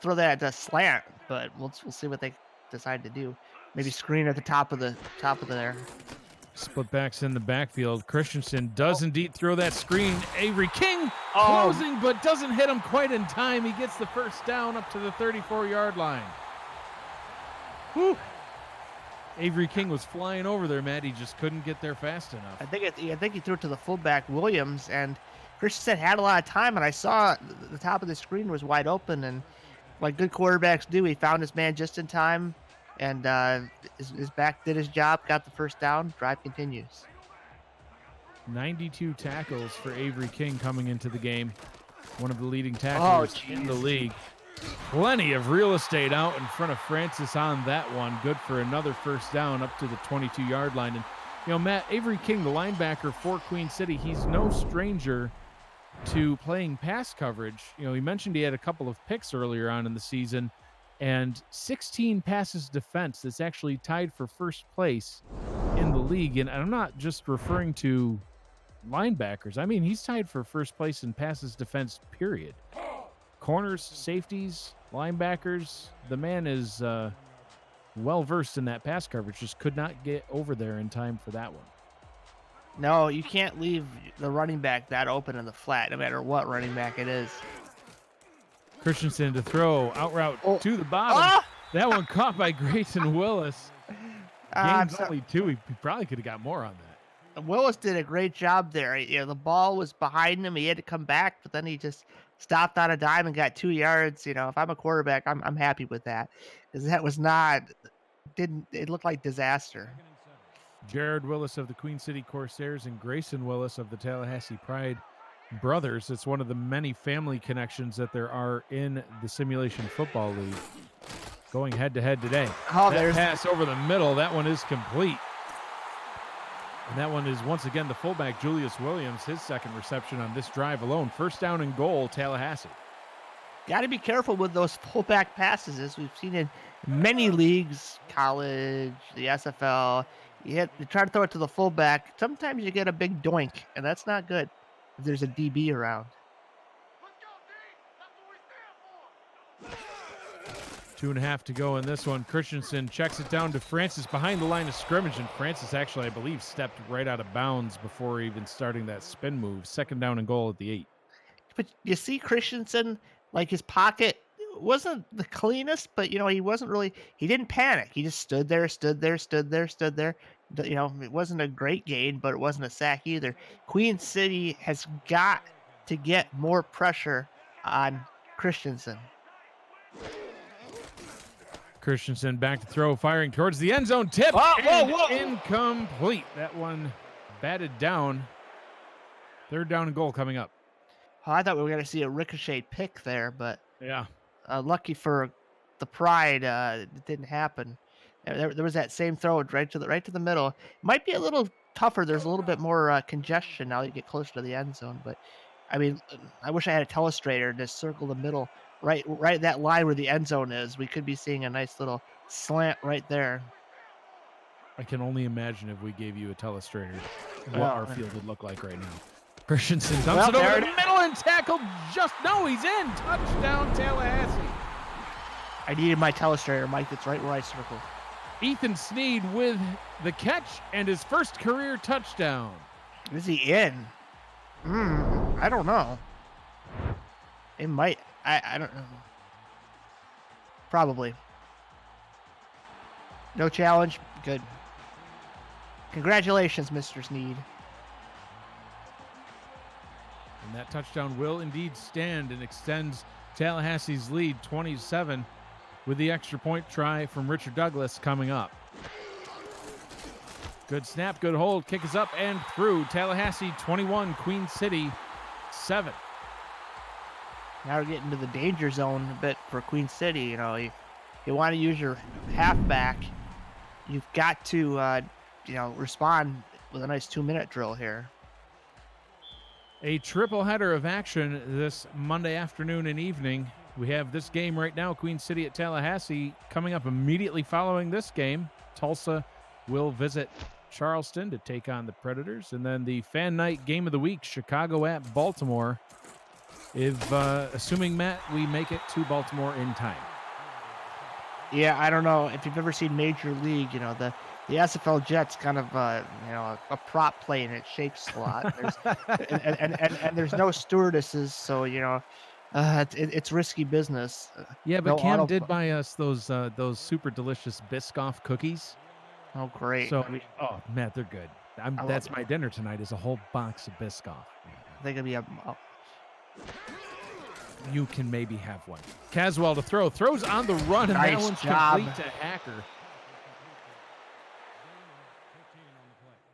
throw that at a slant, but we'll see what they decide to do. Maybe screen at the top of there. Split backs in the backfield. Christensen does indeed throw that screen. Avery King closing, but doesn't hit him quite in time. He gets the first down up to the 34-yard line. Whew. Avery King was flying over there, Matt. He just couldn't get there fast enough. I think he threw it to the fullback, Williams, and Christensen had a lot of time, and I saw the top of the screen was wide open, and like good quarterbacks do, he found his man just in time, and his back did his job, got the first down, drive continues. 92 tackles for Avery King coming into the game. One of the leading tacklers in the league. Plenty of real estate out in front of Francis on that one. Good for another first down up to the 22-yard line. And, you know, Matt, Avery King, the linebacker for Queen City, he's no stranger to playing pass coverage. You know, he mentioned he had a couple of picks earlier on in the season and 16 passes defense. That's actually tied for first place in the league. And I'm not just referring to linebackers. I mean, he's tied for first place in passes defense, period. Corners, safeties, linebackers, the man is well-versed in that pass coverage, just could not get over there in time for that one. No, you can't leave the running back that open in the flat, no matter what running back it is. Christensen to throw, out route to the bottom. That one caught by Grayson Willis. Game's only 2. He probably could have got more on that. Willis did a great job there. You know, the ball was behind him. He had to come back, but then he just stopped on a dime and got 2 yards. You know, if I'm a quarterback, I'm happy with that, because that was it looked like disaster. Jared Willis of the Queen City Corsairs and Grayson Willis of the Tallahassee Pride brothers. It's one of the many family connections that there are in the Simulation Football League. Going head-to-head today. That pass over the middle, that one is complete. And that one is, once again, the fullback, Julius Williams, his second reception on this drive alone. First down and goal, Tallahassee. Got to be careful with those fullback passes, as we've seen in many leagues, college, the SFL. You try to throw it to the fullback. Sometimes you get a big doink, and that's not good if there's a DB around. 2.5 to go in this one. Christensen checks it down to Francis behind the line of scrimmage, and Francis actually, I believe, stepped right out of bounds before even starting that spin move. 2nd down and goal at the 8. But you see Christensen, like his pocket wasn't the cleanest, but he wasn't really, he didn't panic. He just stood there. It wasn't a great gain, but it wasn't a sack either. Queen City has got to get more pressure on Christensen. Christensen back to throw, firing towards the end zone. Tip and incomplete. That one batted down. 3rd down and goal coming up. Oh, I thought we were going to see a ricochet pick there, but Yeah. lucky for the Pride, it didn't happen. There was that same throw right to the middle. It might be a little tougher. There's a little bit more congestion now that you get closer to the end zone. But I mean, I wish I had a telestrator to circle the middle, right that line where the end zone is. We could be seeing a nice little slant right there. I can only imagine if we gave you a telestrator what Well, our field would look like right now. Christensen dumps it over the middle and tackled he's in. Touchdown, Tallahassee. I needed my telestrator, Mike. That's right where I circled. Ethan Sneed with the catch and his first career touchdown. Is he in? I don't know. It might. I don't know. Probably. No challenge. Good. Congratulations, Mr. Sneed. And that touchdown will indeed stand and extends Tallahassee's lead 27 with the extra point try from Richard Douglas coming up. Good snap, good hold, kick is up and through. Tallahassee 21, Queen City 7. Now we're getting to the danger zone a bit for Queen City. You want to use your halfback, you've got to, respond with a nice 2-minute drill here. A triple header of action this Monday afternoon and evening. We have this game right now, Queen City at Tallahassee. Coming up immediately following this game, Tulsa will visit Charleston to take on the Predators. And then the fan night game of the week, Chicago at Baltimore. If, assuming, Matt, we make it to Baltimore in time. Yeah, I don't know if you've ever seen Major League. The SFL Jets kind of a prop play and it shakes a lot. And there's no stewardesses, so it's risky business. Yeah, but No Cam did buy us those super delicious Biscoff cookies. Oh, great! So, Matt, they're good. That's my dinner tonight is a whole box of Biscoff. I think it'd be You can maybe have one. Caswell to throw. Throws on the run, and that one's complete to Hacker.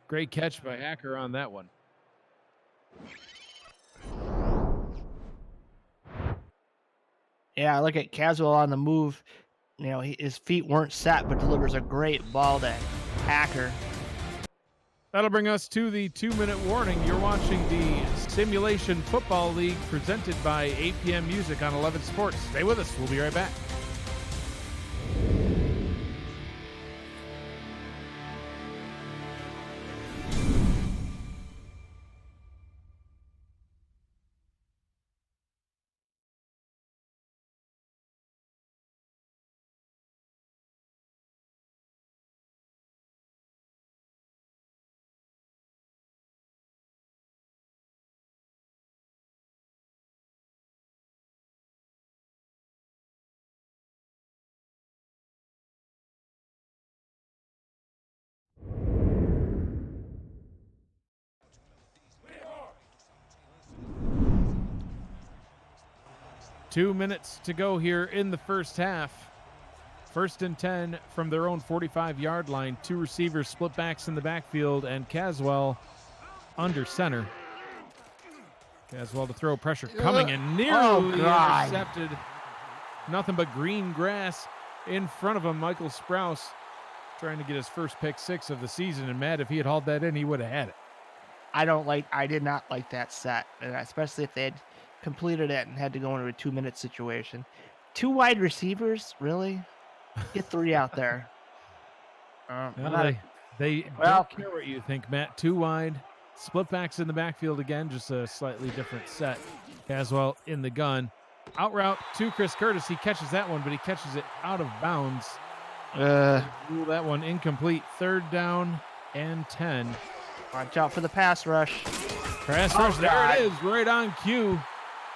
Great catch by Hacker on that one. Yeah, look at Caswell on the move. His feet weren't set, but delivers a great ball to Hacker. That'll bring us to the 2-minute warning. You're watching the Simulation Football League presented by APM Music on 11 Sports. Stay with us. We'll be right back. Two minutes to go here in the first half. 1st and 10 from their own 45-yard line. 2 receivers, split backs in the backfield, and Caswell under center. Caswell to throw, pressure coming and nearly intercepted. Nothing but green grass in front of him. Michael Sprouse trying to get his first pick 6 of the season, and Matt, if he had hauled that in, he would have had it. I did not like that set, especially if they had completed it and had to go into a 2-minute situation. 2 wide receivers, really? Get 3 out there. They don't care what you think, Matt. 2 wide, split backs in the backfield again, just a slightly different set. Caswell in the gun. Out route to Chris Curtis. He catches that one, but he catches it out of bounds. Rule that one incomplete. 3rd down and 10. Watch out for the pass rush. Pass rush, there it is, right on cue.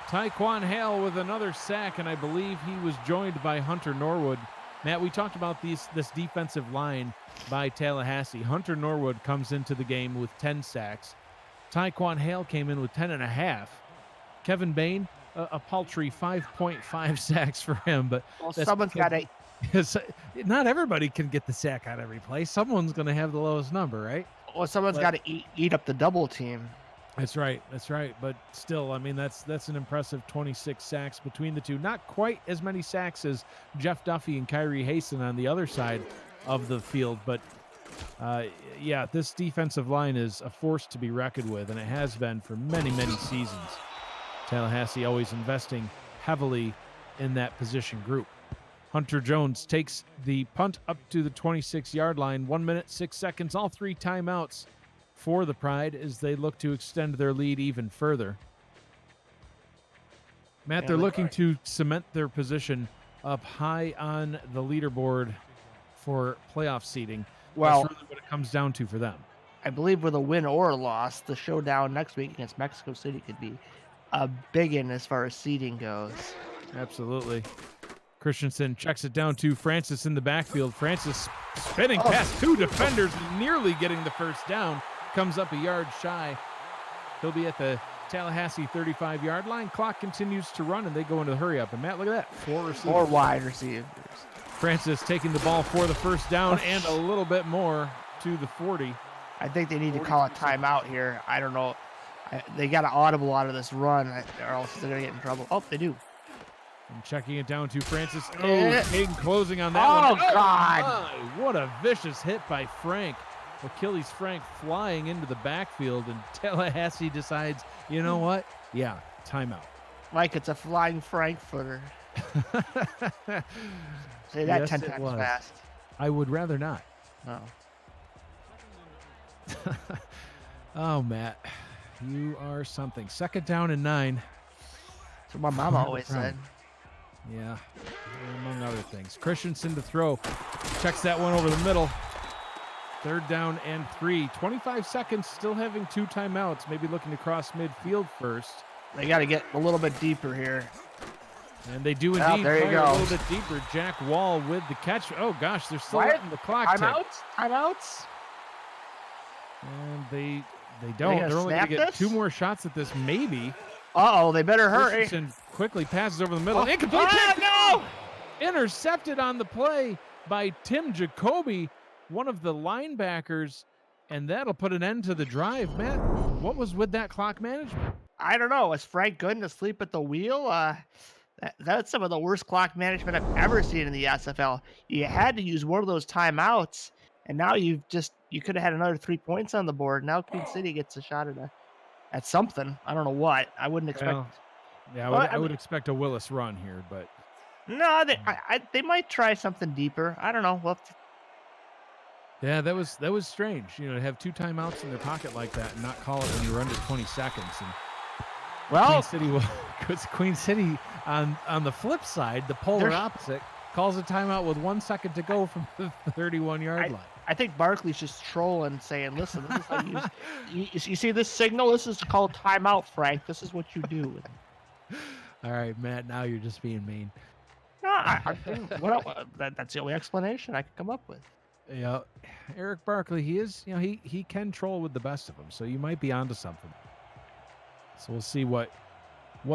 Tyquan Hale with another sack, and I believe he was joined by Hunter Norwood. Matt, we talked about this defensive line by Tallahassee. Hunter Norwood comes into the game with 10 sacks. Tyquan Hale came in with 10.5. Kevin Bain, a paltry 5.5 sacks for him. But someone's got to. Not everybody can get the sack on every play. Someone's going to have the lowest number, right? Well, someone's got to eat up the double team. That's right. But still, I mean, that's an impressive 26 sacks between the two. Not quite as many sacks as Jeff Duffy and Kyrie Hasten on the other side of the field. But, yeah, this defensive line is a force to be reckoned with, and it has been for many, many seasons. Tallahassee always investing heavily in that position group. Hunter Jones takes the punt up to the 26-yard line. 1 minute, 6 seconds, all 3 timeouts for the Pride as they look to extend their lead even further. Matt, they're looking to cement their position up high on the leaderboard for playoff seeding. Well, that's really what it comes down to for them. I believe with a win or a loss, the showdown next week against Mexico City could be a big one as far as seeding goes. Absolutely. Christensen checks it down to Francis in the backfield. Francis spinning past 2 defenders, nearly getting the first down. Comes up a yard shy. He'll be at the Tallahassee 35-yard line. Clock continues to run, and they go into the hurry up. And Matt, look at that. 4 receivers. 4 wide receivers. Francis taking the ball for the first down and a little bit more to the 40. I think they need to call a timeout here. I don't know. They got to audible out of this run, or else they're going to get in trouble. Oh, they do. And checking it down to Francis. Oh, Hayden closing on that one. Oh, God. My, what a vicious hit by Frank. Achilles Frank flying into the backfield, and Tallahassee decides, you know what? Yeah, timeout. Mike, it's a flying Frankfurter. Say that 10 times fast. I would rather not. No. Oh, Matt, you are something. 2nd down and 9. That's what my mom always said. Yeah, among other things. Christensen to throw. Checks that one over the middle. 3rd down and 3. 25 seconds, still having 2 timeouts. Maybe looking to cross midfield first. They got to get a little bit deeper here. And they do indeed. There you go. A little bit deeper. Jack Wall with the catch. Oh, gosh, they're still letting the clock tick. Timeouts? And they don't. They're only going to get 2 more shots at this, maybe. Uh-oh, they better hurry. Christensen quickly passes over the middle. Incomplete. No! Intercepted on the play by Tim Jacoby, one of the linebackers, and that'll put an end to the drive. Matt, what was with that clock management? I don't know. Is Frank Gooden asleep at the wheel? That's some of the worst clock management I've ever seen in the SFL. You had to use one of those timeouts, and now you could have had another 3 points on the board. Now Queen City gets a shot at something. I don't know what. I wouldn't expect. Well, I would expect a Willis run here, but no, they might try something deeper. I don't know. Well, yeah, that was strange. You know, to have 2 timeouts in their pocket like that and not call it when you're under 20 seconds. And Queen City on the flip side, the polar opposite, calls a timeout with 1 second to go from the 31-yard line. I think Barkley's just trolling, saying, "Listen, this is how you see this signal. This is called timeout, Frank. This is what you do." All right, Matt. Now you're just being mean. No, that's the only explanation I could come up with. Yeah, Eric Barkley. He is. You know, he can troll with the best of them. So you might be onto something. So we'll see what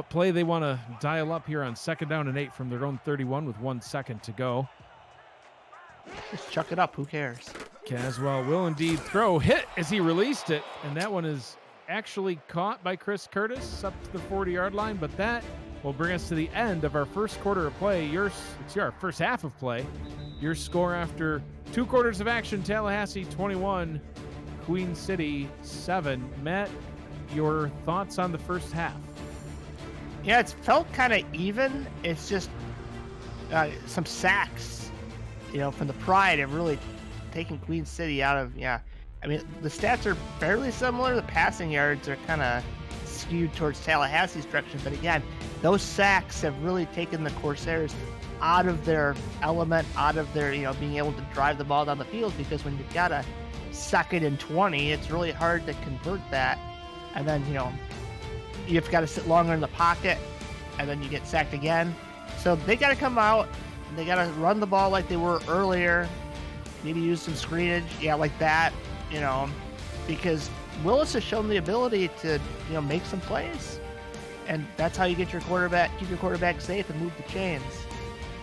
play they want to dial up here on 2nd down and 8 from their own 31 with 1 second to go. Just chuck it up. Who cares? Caswell will indeed throw. Hit as he released it. And that one is actually caught by Chris Curtis up to the 40-yard line. But that will bring us to the end of our first quarter of play. It's our first half of play. Your score after 2 quarters of action, Tallahassee 21, Queen City 7. Matt, your thoughts on the first half? Yeah, it's felt kind of even. It's just some sacks. From the Pride and really taking Queen City out of, I mean, the stats are fairly similar. The passing yards are kind of skewed towards Tallahassee's direction. But again, those sacks have really taken the Corsairs out of their element, out of their, being able to drive the ball down the field, because when you've got a 2nd and 20, it's really hard to convert that. And then, you've got to sit longer in the pocket, and then you get sacked again. So they got to come out, and they got to run the ball like they were earlier, maybe use some screenage, like that, because Willis has shown the ability to, make some plays. And that's how you keep your quarterback safe and move the chains.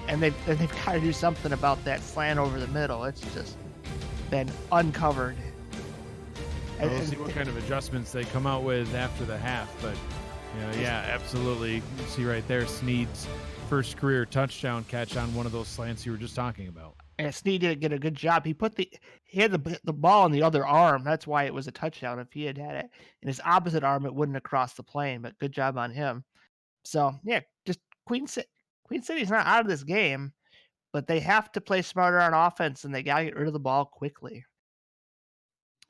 And they've got to do something about that slant over the middle. It's just been uncovered. We'll see what kind of adjustments they come out with after the half. But, absolutely. You see right there, Snead's first career touchdown catch on one of those slants you were just talking about. And Snead did get a good job. He had the ball in the other arm. That's why it was a touchdown. If he had it in his opposite arm, it wouldn't have crossed the plane. But good job on him. So just Queen City's not out of this game, but they have to play smarter on offense, and they got to get rid of the ball quickly.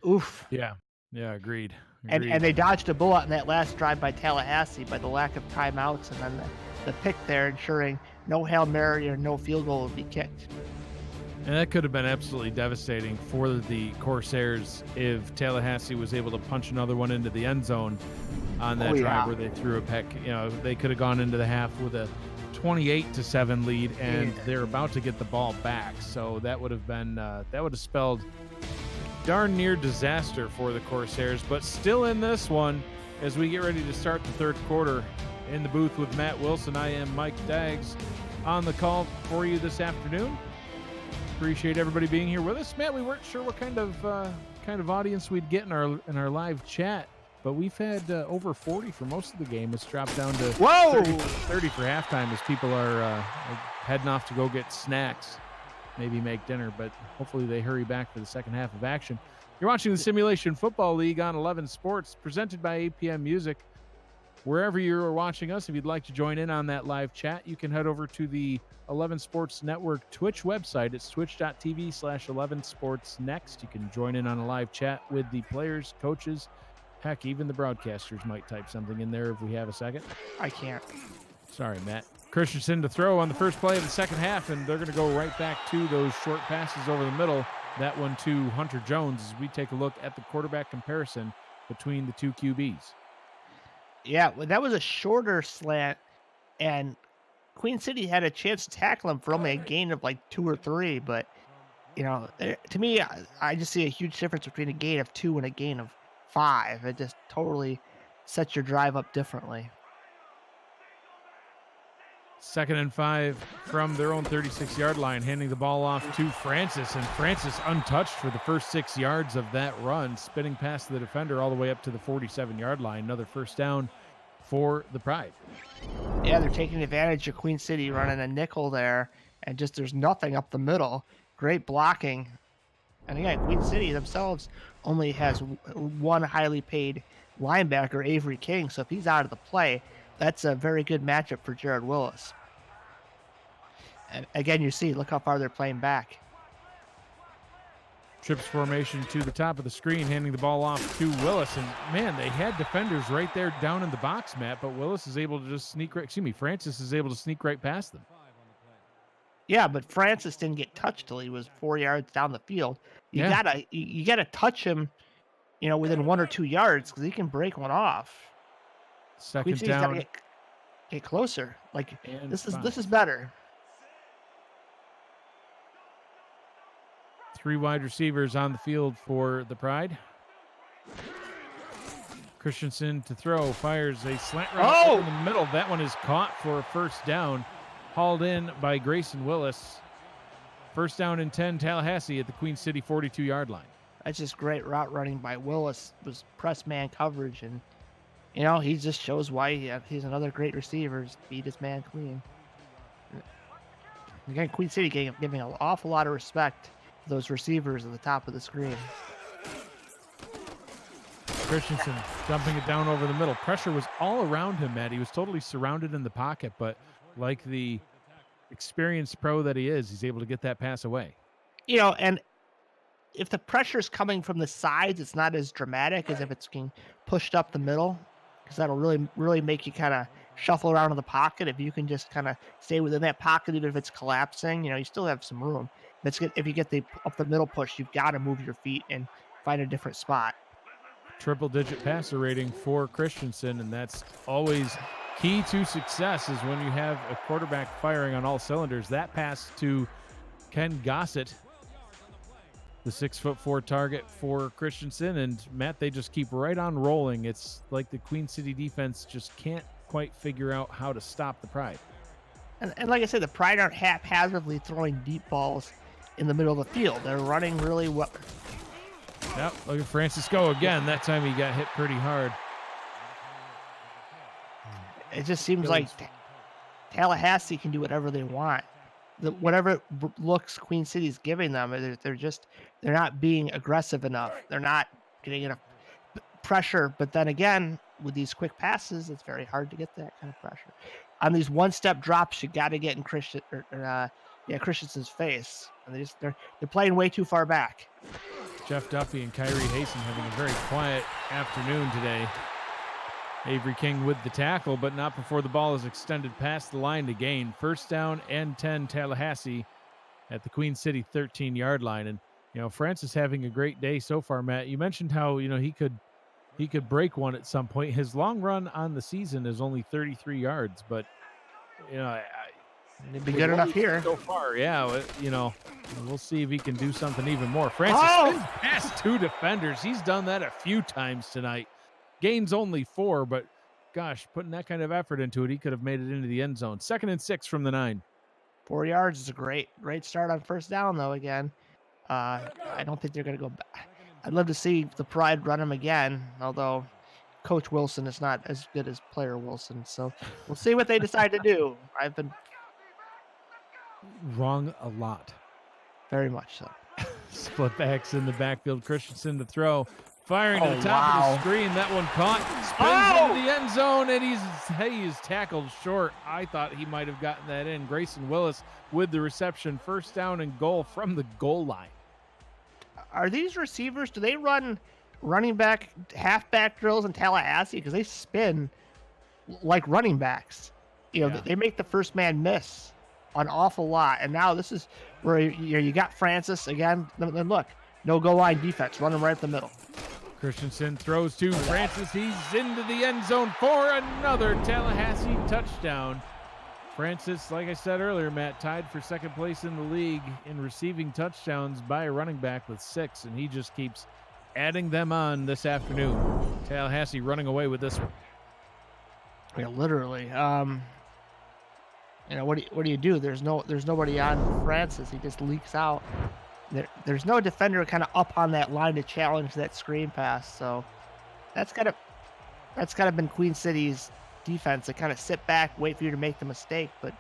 Oof. Yeah, agreed. And they dodged a bullet in that last drive by Tallahassee by the lack of timeouts, and then the pick there ensuring no Hail Mary or no field goal would be kicked. And that could have been absolutely devastating for the Corsairs if Tallahassee was able to punch another one into the end zone on that drive where they threw a pick. They could have gone into the half with a 28-7 lead, and they're about to get the ball back. So that would have spelled darn near disaster for the Corsairs. But still in this one, as we get ready to start the third quarter, in the booth with Matt Wilson, I am Mike Daggs on the call for you this afternoon. Appreciate everybody being here with us. Matt, we weren't sure what kind of audience we'd get in our live chat, but we've had over 40 for most of the game. It's dropped down to 30 for halftime as people are heading off to go get snacks, maybe make dinner, but hopefully they hurry back for the second half of action. You're watching the Simulation Football League on 11 Sports, presented by APM Music. Wherever you're watching us, if you'd like to join in on that live chat, you can head over to the 11 Sports Network Twitch website. It's twitch.tv/11sportsnext. You can join in on a live chat with the players, coaches, heck, even the broadcasters might type something in there if we have a second. I can't. Sorry, Matt. Christensen to throw on the first play of the second half, and they're going to go right back to those short passes over the middle. That one to Hunter Jones as we take a look at the quarterback comparison between the two QBs. Yeah, well, that was a shorter slant, and Queen City had a chance to tackle him for only a gain of like 2 or 3. But, to me, I just see a huge difference between a gain of 2 and a gain of 5. It just totally sets your drive up differently. 2nd and 5 from their own 36-yard line, handing the ball off to Francis, and Francis untouched for the first 6 yards of that run, spinning past the defender all the way up to the 47-yard line. Another first down for the Pride. Yeah, they're taking advantage of Queen City running a nickel there, and just there's nothing up the middle. Great blocking. And again, Queen City themselves only has one highly paid linebacker, Avery King, so if he's out of the play, that's a very good matchup for Jared Willis. And again, you see, look how far they're playing back. Trips formation to the top of the screen, handing the ball off to Willis. And, man, they had defenders right there down in the box, Matt, but Willis is able to just Francis is able to sneak right past them. Yeah, but Francis didn't get touched till he was 4 yards down the field. You gotta touch him, within 1 or 2 yards, because he can break one off. Second down. Gotta get closer. This is better. 3 wide receivers on the field for the Pride. Christensen to throw, fires a slant route in the middle. That one is caught for a first down, hauled in by Grayson Willis. First down and 10, Tallahassee at the Queen City 42-yard line. That's just great route running by Willis. It was press man coverage, and he just shows why he's another great receiver. Just beat his man clean. Again, Queen City giving an awful lot of respect to those receivers at the top of the screen. Christensen dumping it down over the middle. Pressure was all around him, Matt. He was totally surrounded in the pocket, but like the experienced pro that he is, he's able to get that pass away. And if the pressure's coming from the sides, it's not as dramatic as if it's being pushed up the middle, because that'll really make you kind of shuffle around in the pocket. If you can just kind of stay within that pocket, even if it's collapsing, you still have some room. If you get the up the middle push, you've got to move your feet and find a different spot. Triple-digit passer rating for Christensen, and that's always key to success is when you have a quarterback firing on all cylinders. That pass to Ken Gossett, the 6'4" target for Christensen, and Matt, they just keep right on rolling. It's like the Queen City defense just can't quite figure out how to stop the Pride. And like I said, the Pride aren't haphazardly throwing deep balls in the middle of the field. They're running really well. Yep, look at Francis go again. That time he got hit pretty hard. It just seems like Tallahassee can do whatever they want. Whatever looks Queen City's giving them, they're not being aggressive enough. They're not getting enough pressure. But then again, with these quick passes, it's very hard to get that kind of pressure. On these one-step drops, you got to get in Christensen's face, and they're playing way too far back. Jeff Duffy and Kyrie Hasten having a very quiet afternoon today. Avery King with the tackle, but not before the ball is extended past the line to gain. First down and 10 Tallahassee at the Queen City 13-yard line. And, Francis having a great day so far, Matt. You mentioned how, he could break one at some point. His long run on the season is only 33 yards, but, it'd be good enough here so far. Yeah, we'll see if he can do something even more. Francis past two defenders. He's done that a few times tonight. Gains only 4, but gosh, putting that kind of effort into it, he could have made it into the end zone. 2nd and 6 from the 9. 4 yards is a great start on first down, though. Again, I don't think they're going to go back. I'd love to see the Pride run him again, although Coach Wilson is not as good as player Wilson. So we'll see what they decide to do. I've been wrong a lot. Very much so. Split backs in the backfield. Christensen to throw. Firing to the top of the screen. That one caught. Spins into the end zone, and he's tackled short. I thought he might have gotten that in. Grayson Willis with the reception. First down and goal from the goal line. Are these receivers, do they run running back, halfback drills in Tallahassee? Because they spin like running backs. They make the first man miss an awful lot. And now this is where you got Francis again. Then look, no goal line defense, running right up the middle. Christensen throws to Francis. He's into the end zone for another Tallahassee touchdown. Francis, like I said earlier, Matt, tied for second place in the league in receiving touchdowns by a running back with 6, and he just keeps adding them on this afternoon. Tallahassee running away with this one. Yeah, literally. What do you do? There's nobody on Francis. He just leaks out. There's no defender kind of up on that line to challenge that screen pass. So that's kind of been Queen City's defense. They kind of sit back, wait for you to make the mistake. But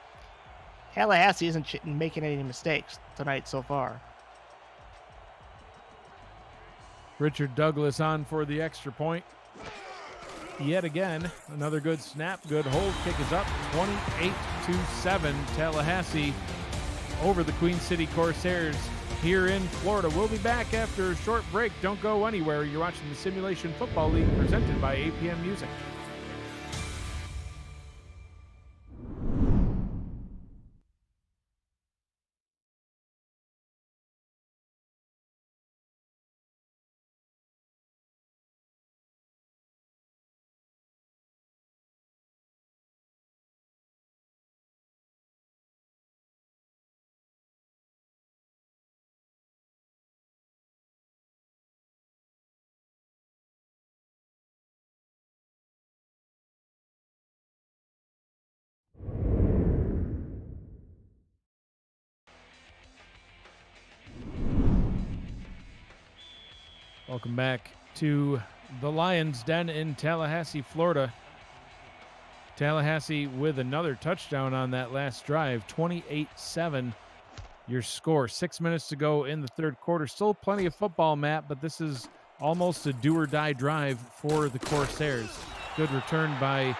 Tallahassee isn't making any mistakes tonight so far. Richard Douglas on for the extra point. Yet again, another good snap, good hold. Kick is up, 28-7. Tallahassee over the Queen City Corsairs here in Florida. We'll be back after a short break. Don't go anywhere. You're watching the Simulation Football League presented by APM Music. Welcome back to the Lions Den in Tallahassee, Florida. Tallahassee with another touchdown on that last drive, 28-7. Your score, 6 minutes to go in the third quarter. Still plenty of football, Matt, but this is almost a do-or-die drive for the Corsairs. Good return by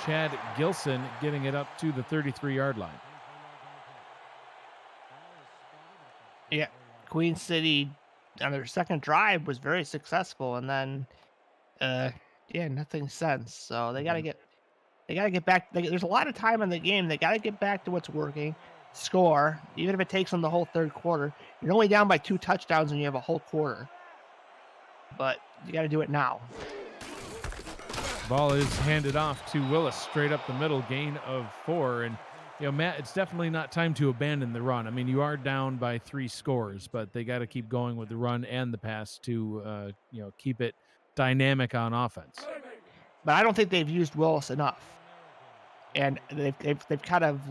Chad Gilson, getting it up to the 33-yard line. Yeah, Queen City on their second drive was very successful, and then nothing since. So they got to get They got to get back. There's a lot of time in the game. They got to get back to what's working, score, even if it takes them the whole third quarter. You're only down by 2 touchdowns and you have a whole quarter. But you got to do it now. Ball is handed off to Willis straight up the middle, gain of 4. And, Matt, it's definitely not time to abandon the run. I mean, you are down by 3 scores, but they got to keep going with the run and the pass to, keep it dynamic on offense. But I don't think they've used Willis enough. And they've kind of,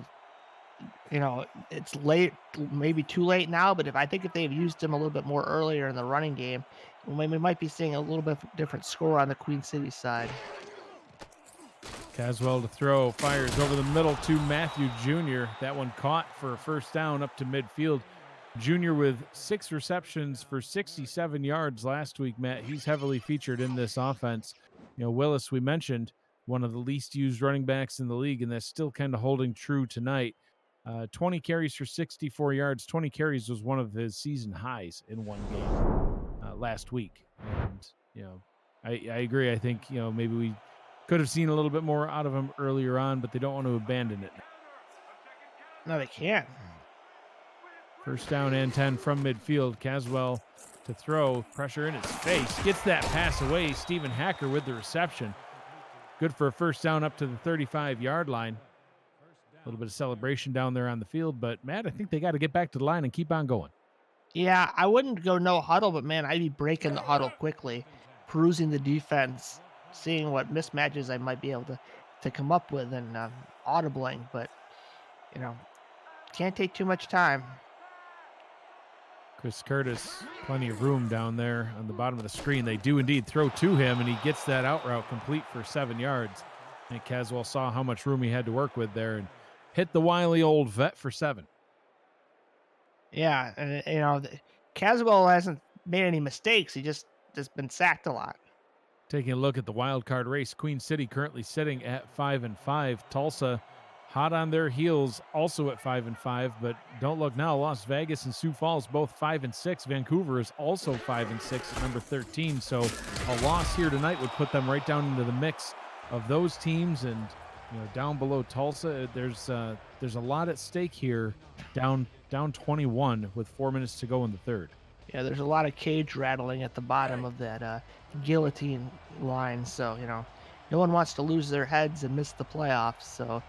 it's late, maybe too late now, but I think if they've used him a little bit more earlier in the running game, we might be seeing a little bit different score on the Queen City side. Caswell to throw, fires over the middle to Matthew Jr. That one caught for a first down up to midfield. Jr. with 6 receptions for 67 yards last week, Matt. He's heavily featured in this offense. Willis, we mentioned, one of the least used running backs in the league, and that's still kind of holding true tonight. 20 carries for 64 yards. 20 carries was one of his season highs in one game last week. And, I agree. I think, maybe we could have seen a little bit more out of him earlier on, but they don't want to abandon it. No, they can't. First down and 10 from midfield. Caswell to throw, pressure in his face, gets that pass away. Stephen Hacker with the reception. Good for a first down up to the 35-yard line. A little bit of celebration down there on the field, but Matt, I think they got to get back to the line and keep on going. Yeah, I wouldn't go no huddle, but man, I'd be breaking the huddle quickly, perusing the defense, seeing what mismatches I might be able to come up with, and audibling, but can't take too much time. Chris Curtis, plenty of room down there on the bottom of the screen. They do indeed throw to him, and he gets that out route complete for 7 yards. I think Caswell saw how much room he had to work with there and hit the wily old vet for 7. Yeah, and Caswell hasn't made any mistakes. He just been sacked a lot. Taking a look at the wild card race, Queen City currently sitting at 5-5. Tulsa hot on their heels, also at 5-5. But don't look now, Las Vegas and Sioux Falls both 5-6. Vancouver is also 5-6 at number 13. So a loss here tonight would put them right down into the mix of those teams. And down below Tulsa, there's a lot at stake here. Down 21 with 4 minutes to go in the third. Yeah, there's a lot of cage rattling at the bottom of that guillotine line. So, no one wants to lose their heads and miss the playoffs. So,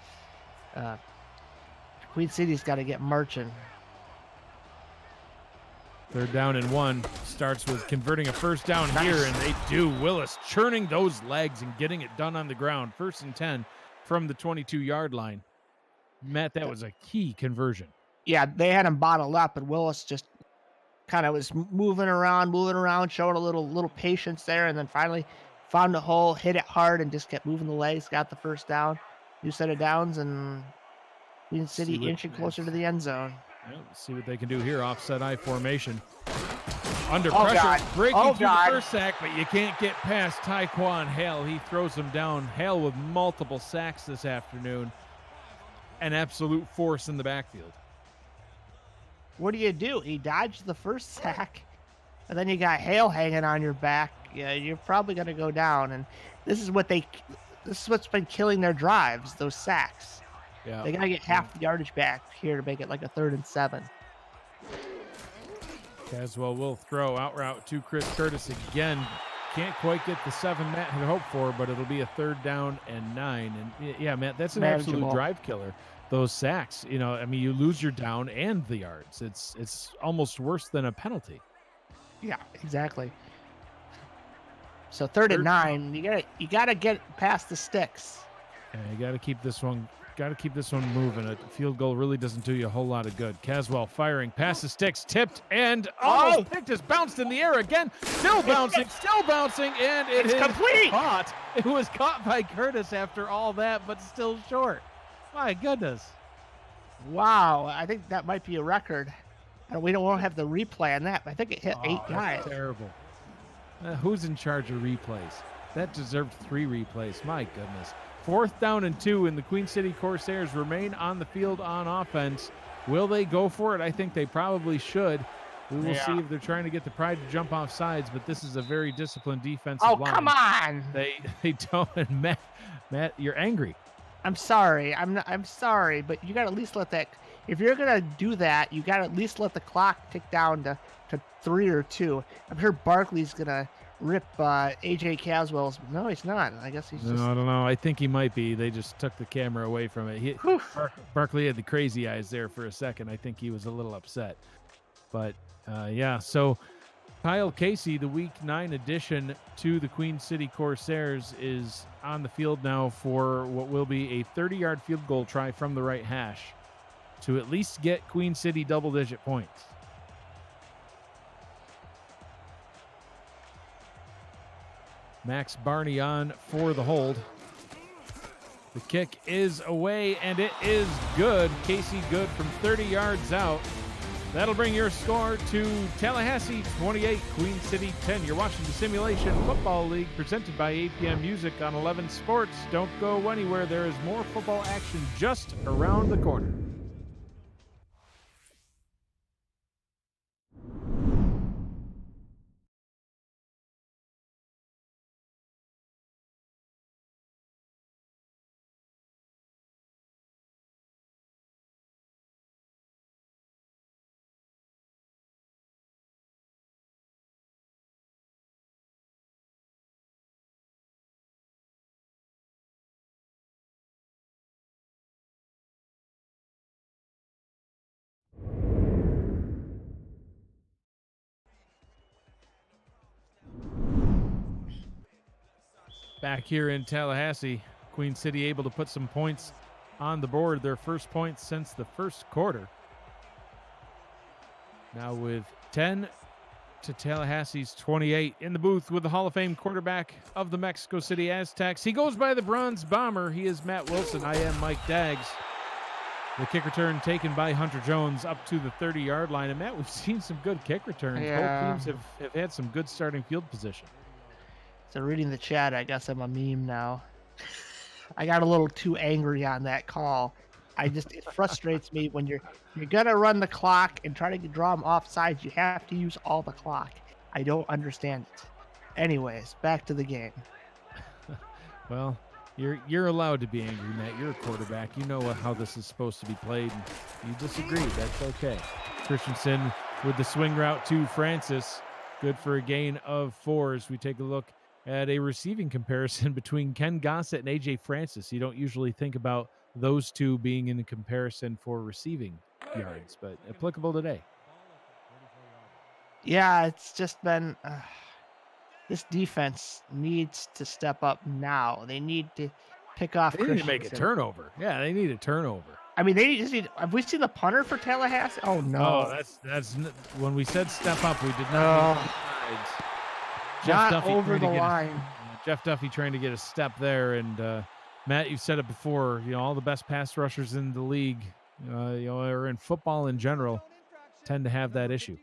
Queen City's got to get marching. Third down and 1 starts with converting a first down here, and they do. Willis churning those legs and getting it done on the ground. 1st and 10 from the 22-yard line. Matt, that was a key conversion. Yeah, they had him bottled up, and Willis just kind of was moving around, showing a little patience there, and then finally found a hole, hit it hard, and just kept moving the legs, got the first down. New set of downs, and Queen City inching closer to the end zone. Yeah, see what they can do here. Offset I formation. Under pressure, breaking through the first sack, but you can't get past Tyquan Hale. He throws him down. Hale with multiple sacks this afternoon. An absolute force in the backfield. What do? He dodged the first sack, and then you got Hale hanging on your back. Yeah, you're probably going to go down, and this is what's been killing their drives, those sacks. Yeah. They got to get half the yardage back here to make it like a 3rd and 7. Caswell will throw out route to Chris Curtis again. Can't quite get the 7 Matt had hoped for, but it'll be a 3rd down and 9. And yeah, Matt, that's an absolute drive killer. Those sacks, you lose your down and the yards. It's almost worse than a penalty. Yeah, exactly. So 3rd and 9, you gotta get past the sticks. Yeah, you gotta keep this one moving. A field goal really doesn't do you a whole lot of good. Caswell firing, past the sticks, tipped, and almost picked, just bounced in the air again. Still bouncing, and it's complete. Caught. It was caught by Curtis after all that, but still short. My goodness. Wow, I think that might be a record. We won't have the replay on that, but I think it hit 8 guys. Terrible. Who's in charge of replays? That deserved 3 replays. My goodness. 4th down and 2, and the Queen City Corsairs remain on the field on offense. Will they go for it? I think they probably should. We will see Yeah. if they're trying to get the Pride to jump off sides, but this is a very disciplined defensive Oh, line. come on! They don't. And Matt, you're angry. I'm sorry. I'm sorry, but you got to at least let that. If you're gonna do that, you got to at least let the clock tick down to 3 or 2. I'm sure Barkley's gonna rip AJ Caswell's. No, he's not. I guess he's No, just. I don't know. I think he might be. They just took the camera away from it. Whew. Barkley had the crazy eyes there for a second. I think he was a little upset. But yeah, so Kyle Casey, the Week 9 addition to the Queen City Corsairs, is on the field now for what will be a 30-yard field goal try from the right hash to at least get Queen City double-digit points. Max Barney on for the hold. The kick is away, and it is good. Casey good from 30 yards out. That'll bring your score to Tallahassee 28, Queen City 10. You're watching the Simulation Football League presented by APM Music on 11 Sports. Don't go anywhere. There is more football action just around the corner. Back here in Tallahassee, Queen City able to put some points on the board, their first points since the first quarter. Now with 10 to Tallahassee's 28. In the booth with the Hall of Fame quarterback of the Mexico City Aztecs. He goes by the Bronze Bomber. He is Matt Wilson. I am Mike Daggs. The kick return taken by Hunter Jones up to the 30-yard line. And Matt, we've seen some good kick returns. Yeah. Both teams have had some good starting field position. So reading the chat, I guess I'm a meme now. I got a little too angry on that call. It frustrates me when you're gonna run the clock and try to draw them offsides. You have to use all the clock. I don't understand it. Anyways, back to the game. Well, you're allowed to be angry, Matt. You're a quarterback. You know how this is supposed to be played. And you disagree. That's okay. Christensen with the swing route to Francis. Good for a gain of 4 as we take a look at a receiving comparison between Ken Gossett and AJ Francis. You don't usually think about those two being in a comparison for receiving yards, but applicable today. Yeah, it's just been this defense needs to step up now. They need to pick off. They need to make a Christensen. turnover. Yeah, they need a turnover. I mean, they just need. Have we seen the punter for Tallahassee? Oh no! Oh, that's when we said step up. We did No. not mean sides. Not Duffy over trying to the get line. Jeff Duffy trying to get a step there, and Matt, you've said it before. You know, all the best pass rushers in the league, or in football in general, tend to have that issue.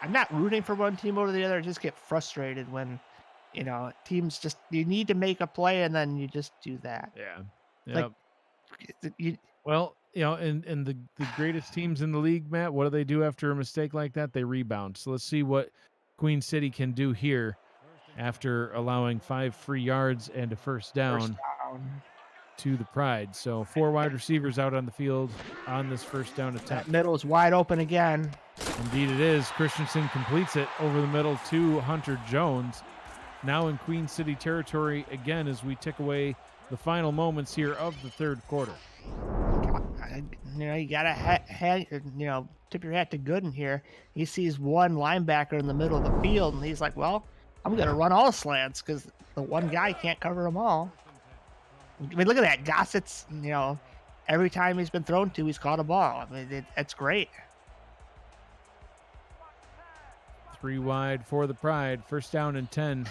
I'm not rooting for one team over the other. I just get frustrated when, teams just you need to make a play and then you just do that. Yeah. Like, Well, and the greatest teams in the league, Matt, what do they do after a mistake like that? They rebound. So let's see what Queen City can do here after allowing 5 free yards and a first down to the Pride. So 4 wide receivers out on the field on this first down that attempt. middle is wide open again. Indeed it is. Christensen completes it over the middle to Hunter Jones. Now in Queen City territory again as we tick away the final moments here of the third quarter. You gotta tip your hat to Gooden here. He sees one linebacker in the middle of the field, and he's like, "Well, I'm gonna run all slants because the one guy can't cover them all." I mean, look at that. Gossett's, every time he's been thrown to, he's caught a ball. I mean, it's great. 3 wide for the Pride. First down and 10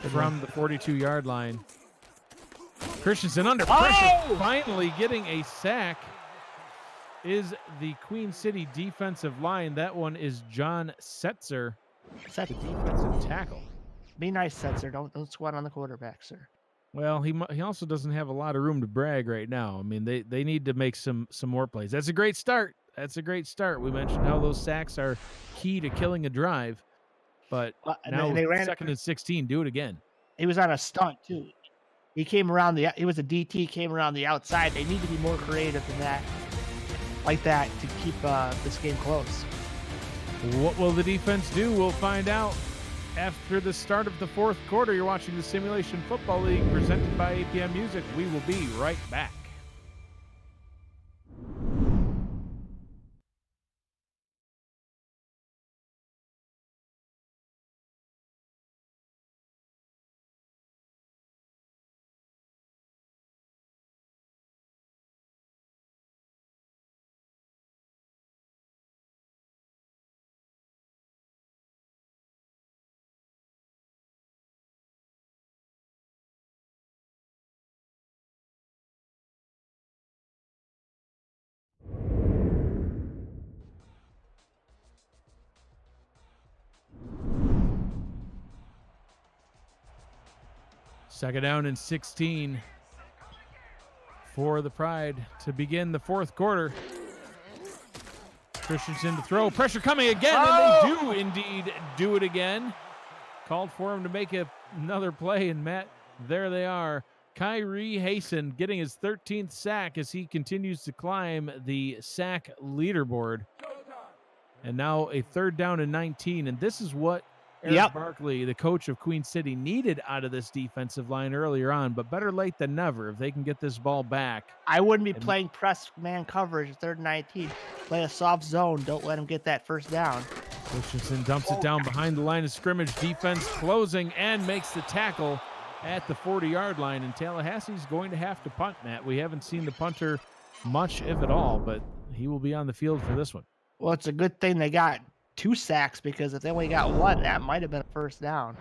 from the 42-yard line. Christensen under pressure, finally getting a sack, is the Queen City defensive line. That one is John Setzer, the defensive tackle. Be nice, Setzer. Don't sweat on the quarterback, sir. Well, he also doesn't have a lot of room to brag right now. I mean, they need to make some more plays. That's a great start. That's a great start. We mentioned how those sacks are key to killing a drive, but Well, now and with they ran. 2nd and 16, do it again. He was on a stunt too. He came around the. He was a DT. Came around the outside. They need to be more creative than that, like that, to keep this game close. What will the defense do? We'll find out after the start of the 4th quarter. You're watching the Simulation Football League presented by APM Music. We will be right back. Second down and 16 for the Pride to begin the 4th quarter. Christensen to throw. Pressure coming again, and they do indeed do it again. Called for him to make another play, and Matt, there they are. Kyrie Hasten getting his 13th sack as he continues to climb the sack leaderboard. And now a 3rd down and 19, and this is what Eric Barkley, the coach of Queen City, needed out of this defensive line earlier on, but better late than never if they can get this ball back. I wouldn't be playing press man coverage 3rd and 19. Play a soft zone. Don't let him get that 1st down. Christensen dumps it down behind the line of scrimmage. Defense closing and makes the tackle at the 40-yard line. And Tallahassee's going to have to punt, Matt. We haven't seen the punter much, if at all, but he will be on the field for this one. Well, it's a good thing they got 2 sacks, because if they only got 1, that might have been a 1st down.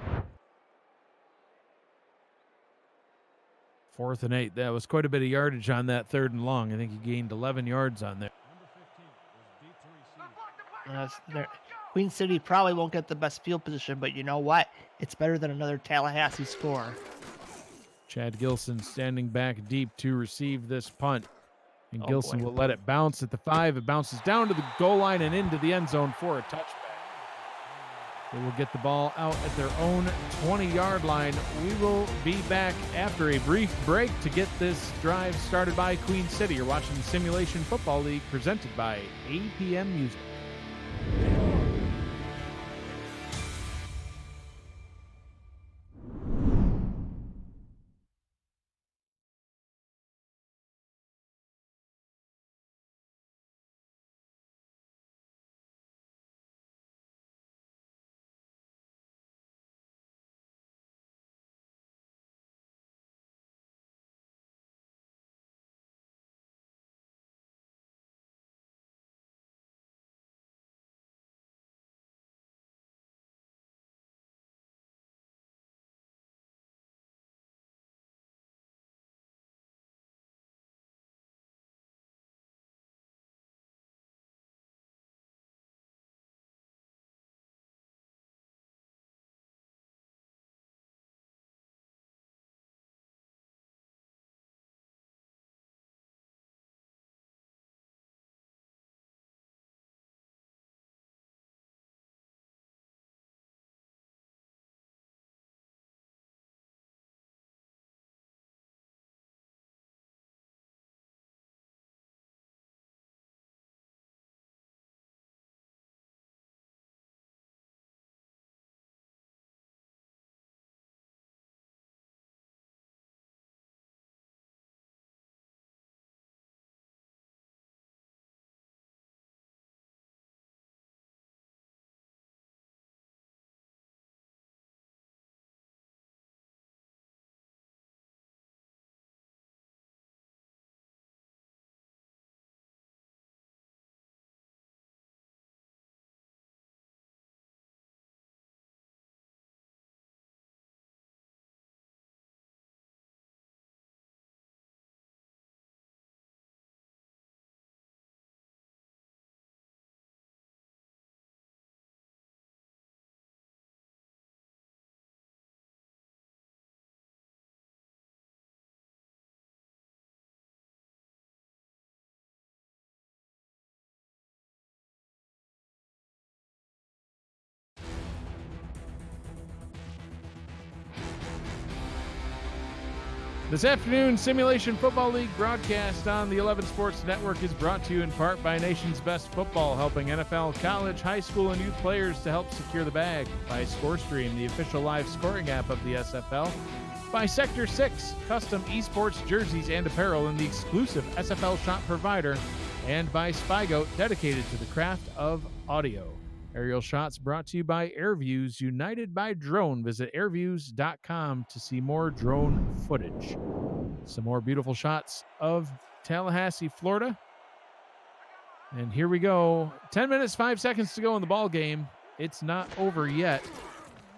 4th and 8. That was quite a bit of yardage on that 3rd and long. I think he gained 11 yards on there. Queen City probably won't get the best field position, but you know what? It's better than another Tallahassee score. Chad Gilson standing back deep to receive this punt. And Gilson boy. will let it bounce at the 5. It bounces down to the goal line and into the end zone for a touchback. They will get the ball out at their own 20-yard line. We will be back after a brief break to get this drive started by Queen City. You're watching the Simulation Football League presented by APM Music. This afternoon, Simulation Football League broadcast on the 11 Sports Network is brought to you in part by Nation's Best Football, helping NFL, college, high school, and youth players to help secure the bag. By ScoreStream, the official live scoring app of the SFL. By Sector 6, custom esports jerseys and apparel and the exclusive SFL shop provider. And by Spygoat, dedicated to the craft of audio. Aerial shots brought to you by AirViews, united by drone. Visit airviews.com to see more drone footage. Some more beautiful shots of Tallahassee, Florida. And here we go. 10 minutes, 5 seconds to go in the ball game. It's not over yet.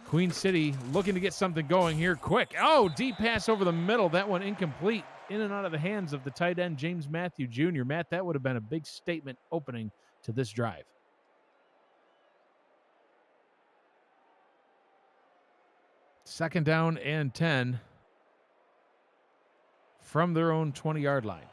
Queen City looking to get something going here quick. Oh, deep pass over the middle. That one incomplete. In and out of the hands of the tight end, James Matthew Jr. Matt, that would have been a big statement opening to this drive. Second down and 10 from their own 20-yard line.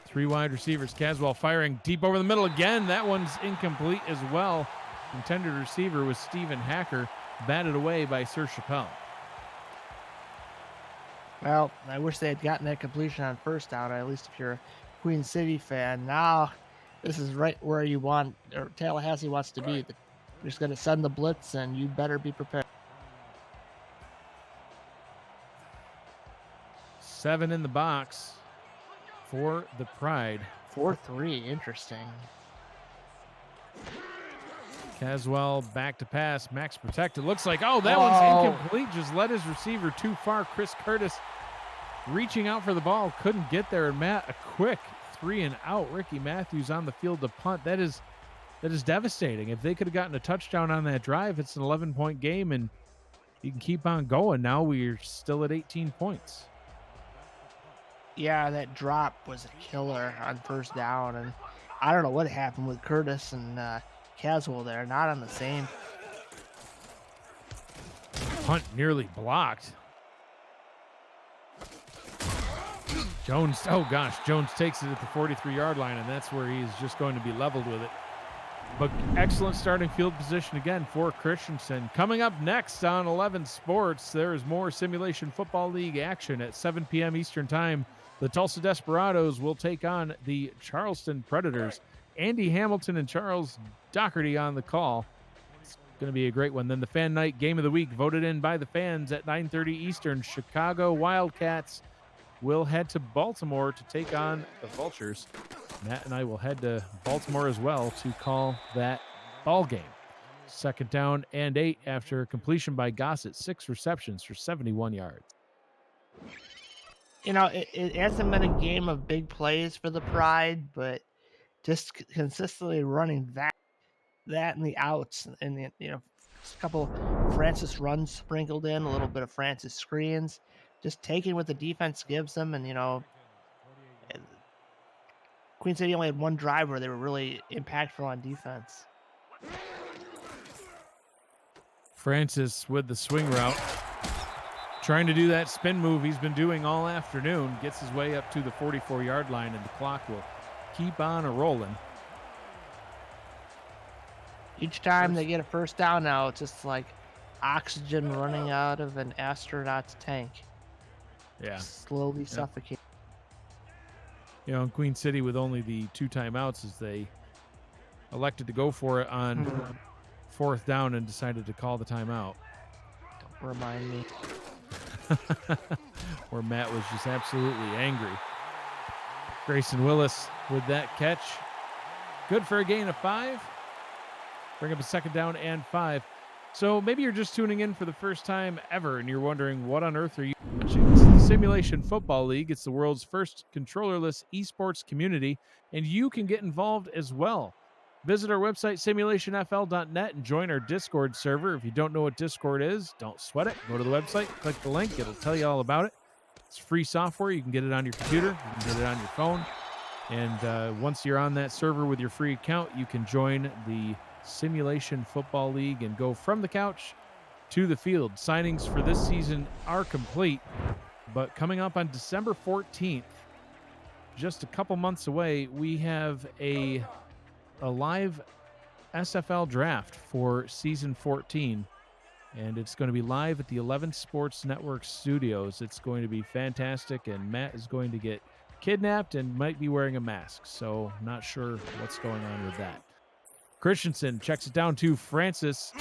Three wide receivers. Caswell firing deep over the middle again. That one's incomplete as well. Intended receiver was Stephen Hacker, batted away by Sir Chappelle. Well, I wish they had gotten that completion on first down, at least if you're a Queen City fan. Now, this is right where you want, or Tallahassee wants to be. They're just going to send the blitz, and you better be prepared. 7 in the box for the Pride. 4-3, interesting. Caswell back to pass. Max protected. Looks like, oh, that one's incomplete. Just led his receiver too far. Chris Curtis reaching out for the ball. Couldn't get there. And Matt, a quick 3 and out. Ricky Matthews on the field to punt. That is devastating. If they could have gotten a touchdown on that drive, it's an 11-point game, and you can keep on going. Now we're still at 18 points. Yeah, that drop was a killer on first down. And I don't know what happened with Curtis and Caswell there, not on the same. Punt nearly blocked. Jones, oh gosh, Jones takes it at the 43-yard line, and that's where he's just going to be leveled with it. But excellent starting field position again for Christensen. Coming up next on 11 Sports, there is more Simulation Football League action at 7 p.m. Eastern Time. The Tulsa Desperados will take on the Charleston Predators. Andy Hamilton and Charles Doherty on the call. It's going to be a great one. Then the Fan Night Game of the Week, voted in by the fans at 9:30 Eastern. Chicago Wildcats will head to Baltimore to take on the Vultures. Matt and I will head to Baltimore as well to call that ball game. Second down and 8 after completion by Gossett. 6 receptions for 71 yards. You know, it hasn't been a game of big plays for the Pride, but just consistently running that and the outs, and a couple Francis runs sprinkled in, a little bit of Francis screens, just taking what the defense gives them. And Queen City only had one drive where they were really impactful on defense. Francis with the swing route, trying to do that spin move he's been doing all afternoon, gets his way up to the 44-yard line, and the clock will keep on rolling. Each time they get a first down now, it's just like oxygen running out of an astronaut's tank. Yeah. Slowly suffocating. In Queen City with only the 2 timeouts, as they elected to go for it on fourth down and decided to call the timeout. Don't remind me. Where Matt was just absolutely angry. Grayson Willis with that catch. Good for a gain of 5. Bring up a second down and 5. So maybe you're just tuning in for the first time ever and you're wondering, what on earth are you watching? It's the Simulation Football League. It's the world's first controllerless esports community, and you can get involved as well. Visit our website, simulationfl.net, and join our Discord server. If you don't know what Discord is, don't sweat it. Go to the website, click the link. It'll tell you all about it. It's free software. You can get it on your computer. You can get it on your phone. And once you're on that server with your free account, you can join the Simulation Football League and go from the couch to the field. Signings for this season are complete, but coming up on December 14th, just a couple months away, we have a a live SFL draft for season 14, and it's going to be live at the 11 Sports Network studios. It's going to be fantastic, and Matt is going to get kidnapped and might be wearing a mask, so not sure what's going on with that. Christensen checks it down to Francis,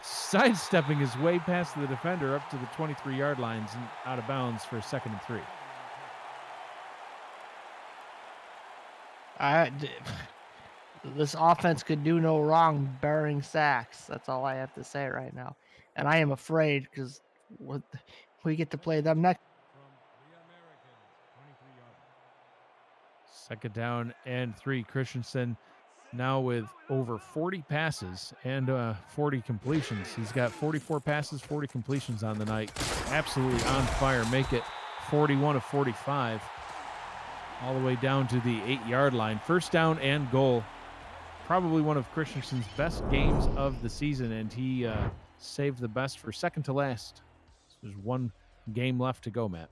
sidestepping his way past the defender up to the 23-yard lines and out of bounds for 2nd and 3. This offense could do no wrong barring sacks. That's all I have to say right now. And I am afraid because we get to play them next. 2nd down and 3. Christensen now with over 40 passes and 40 completions. He's got 44 passes, 40 completions on the night. Absolutely on fire. Make it 41 of 45. All the way down to the 8-yard line. 1st down and goal. Probably one of Christensen's best games of the season, and he saved the best for second to last. There's one game left to go, Matt.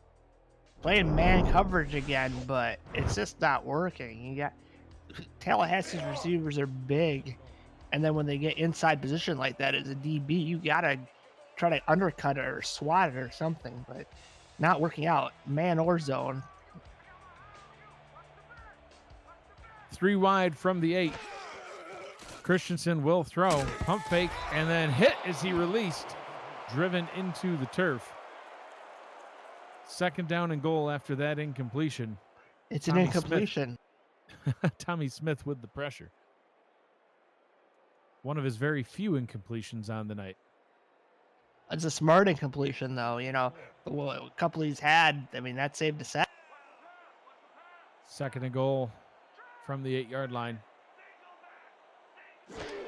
Playing man coverage again, but it's just not working. You got Tallahassee's receivers are big, and then when they get inside position like that as a DB, you gotta try to undercut it or swat it or something, but not working out, man or zone. 3 wide from the 8. Christensen will throw, pump fake, and then hit as he released, driven into the turf. 2nd down and goal after that incompletion. It's an incompletion. Tommy Smith with the pressure. One of his very few incompletions on the night. It's a smart incompletion, though. You know, a couple he's had, I mean, that saved a sack. 2nd and goal from the 8-yard line.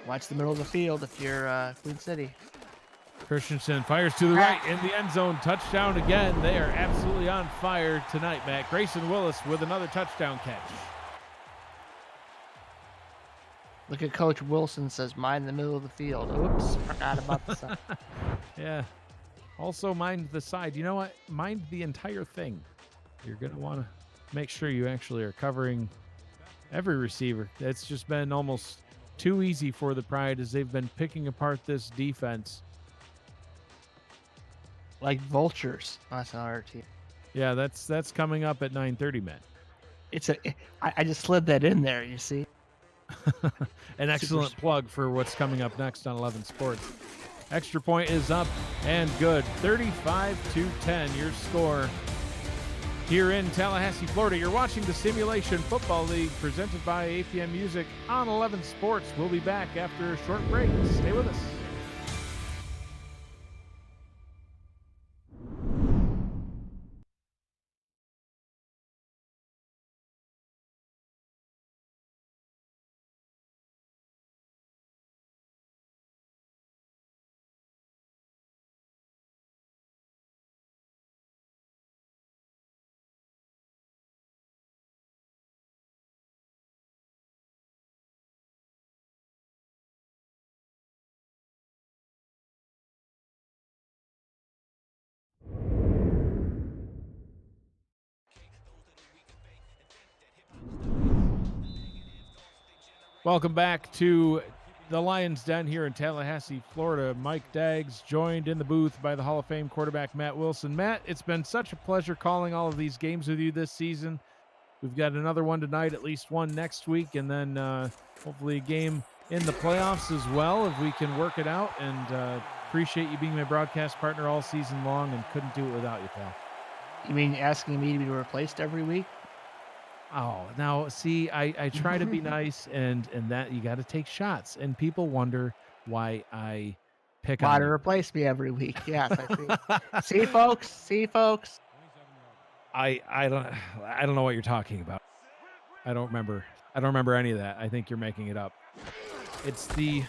Watch the middle of the field if you're Queen City. Christensen fires to the right in the end zone. Touchdown again. They are absolutely on fire tonight, Matt. Grayson Willis with another touchdown catch. Look at Coach Wilson says, mind the middle of the field. Oops, forgot about the side. Yeah. Also mind the side. You know what? Mind the entire thing. You're going to want to make sure you actually are covering every receiver. It's just been almost too easy for the Pride as they've been picking apart this defense. Like vultures. That's another team. Yeah, that's coming up at 9:30, Matt. I just slid that in there, you see. An excellent plug for what's coming up next on 11 Sports. Extra point is up and good. 35-10, your score here in Tallahassee, Florida. You're watching the Simulation Football League presented by APM Music on 11 Sports. We'll be back after a short break. Stay with us. Welcome back to the Lions Den here in Tallahassee, Florida. Mike Daggs joined in the booth by the Hall of Fame quarterback Matt Wilson. Matt, it's been such a pleasure calling all of these games with you this season. We've got another one tonight, at least one next week, and then hopefully a game in the playoffs as well if we can work it out. And appreciate you being my broadcast partner all season long and couldn't do it without you, pal. You mean asking me to be replaced every week? Oh, now see, I try to be nice, and that you got to take shots, and people wonder why I pick on Why to you. replace me every week? Yes, I see. See, folks. I don't know what you're talking about. I don't remember any of that. I think you're making it up. It's the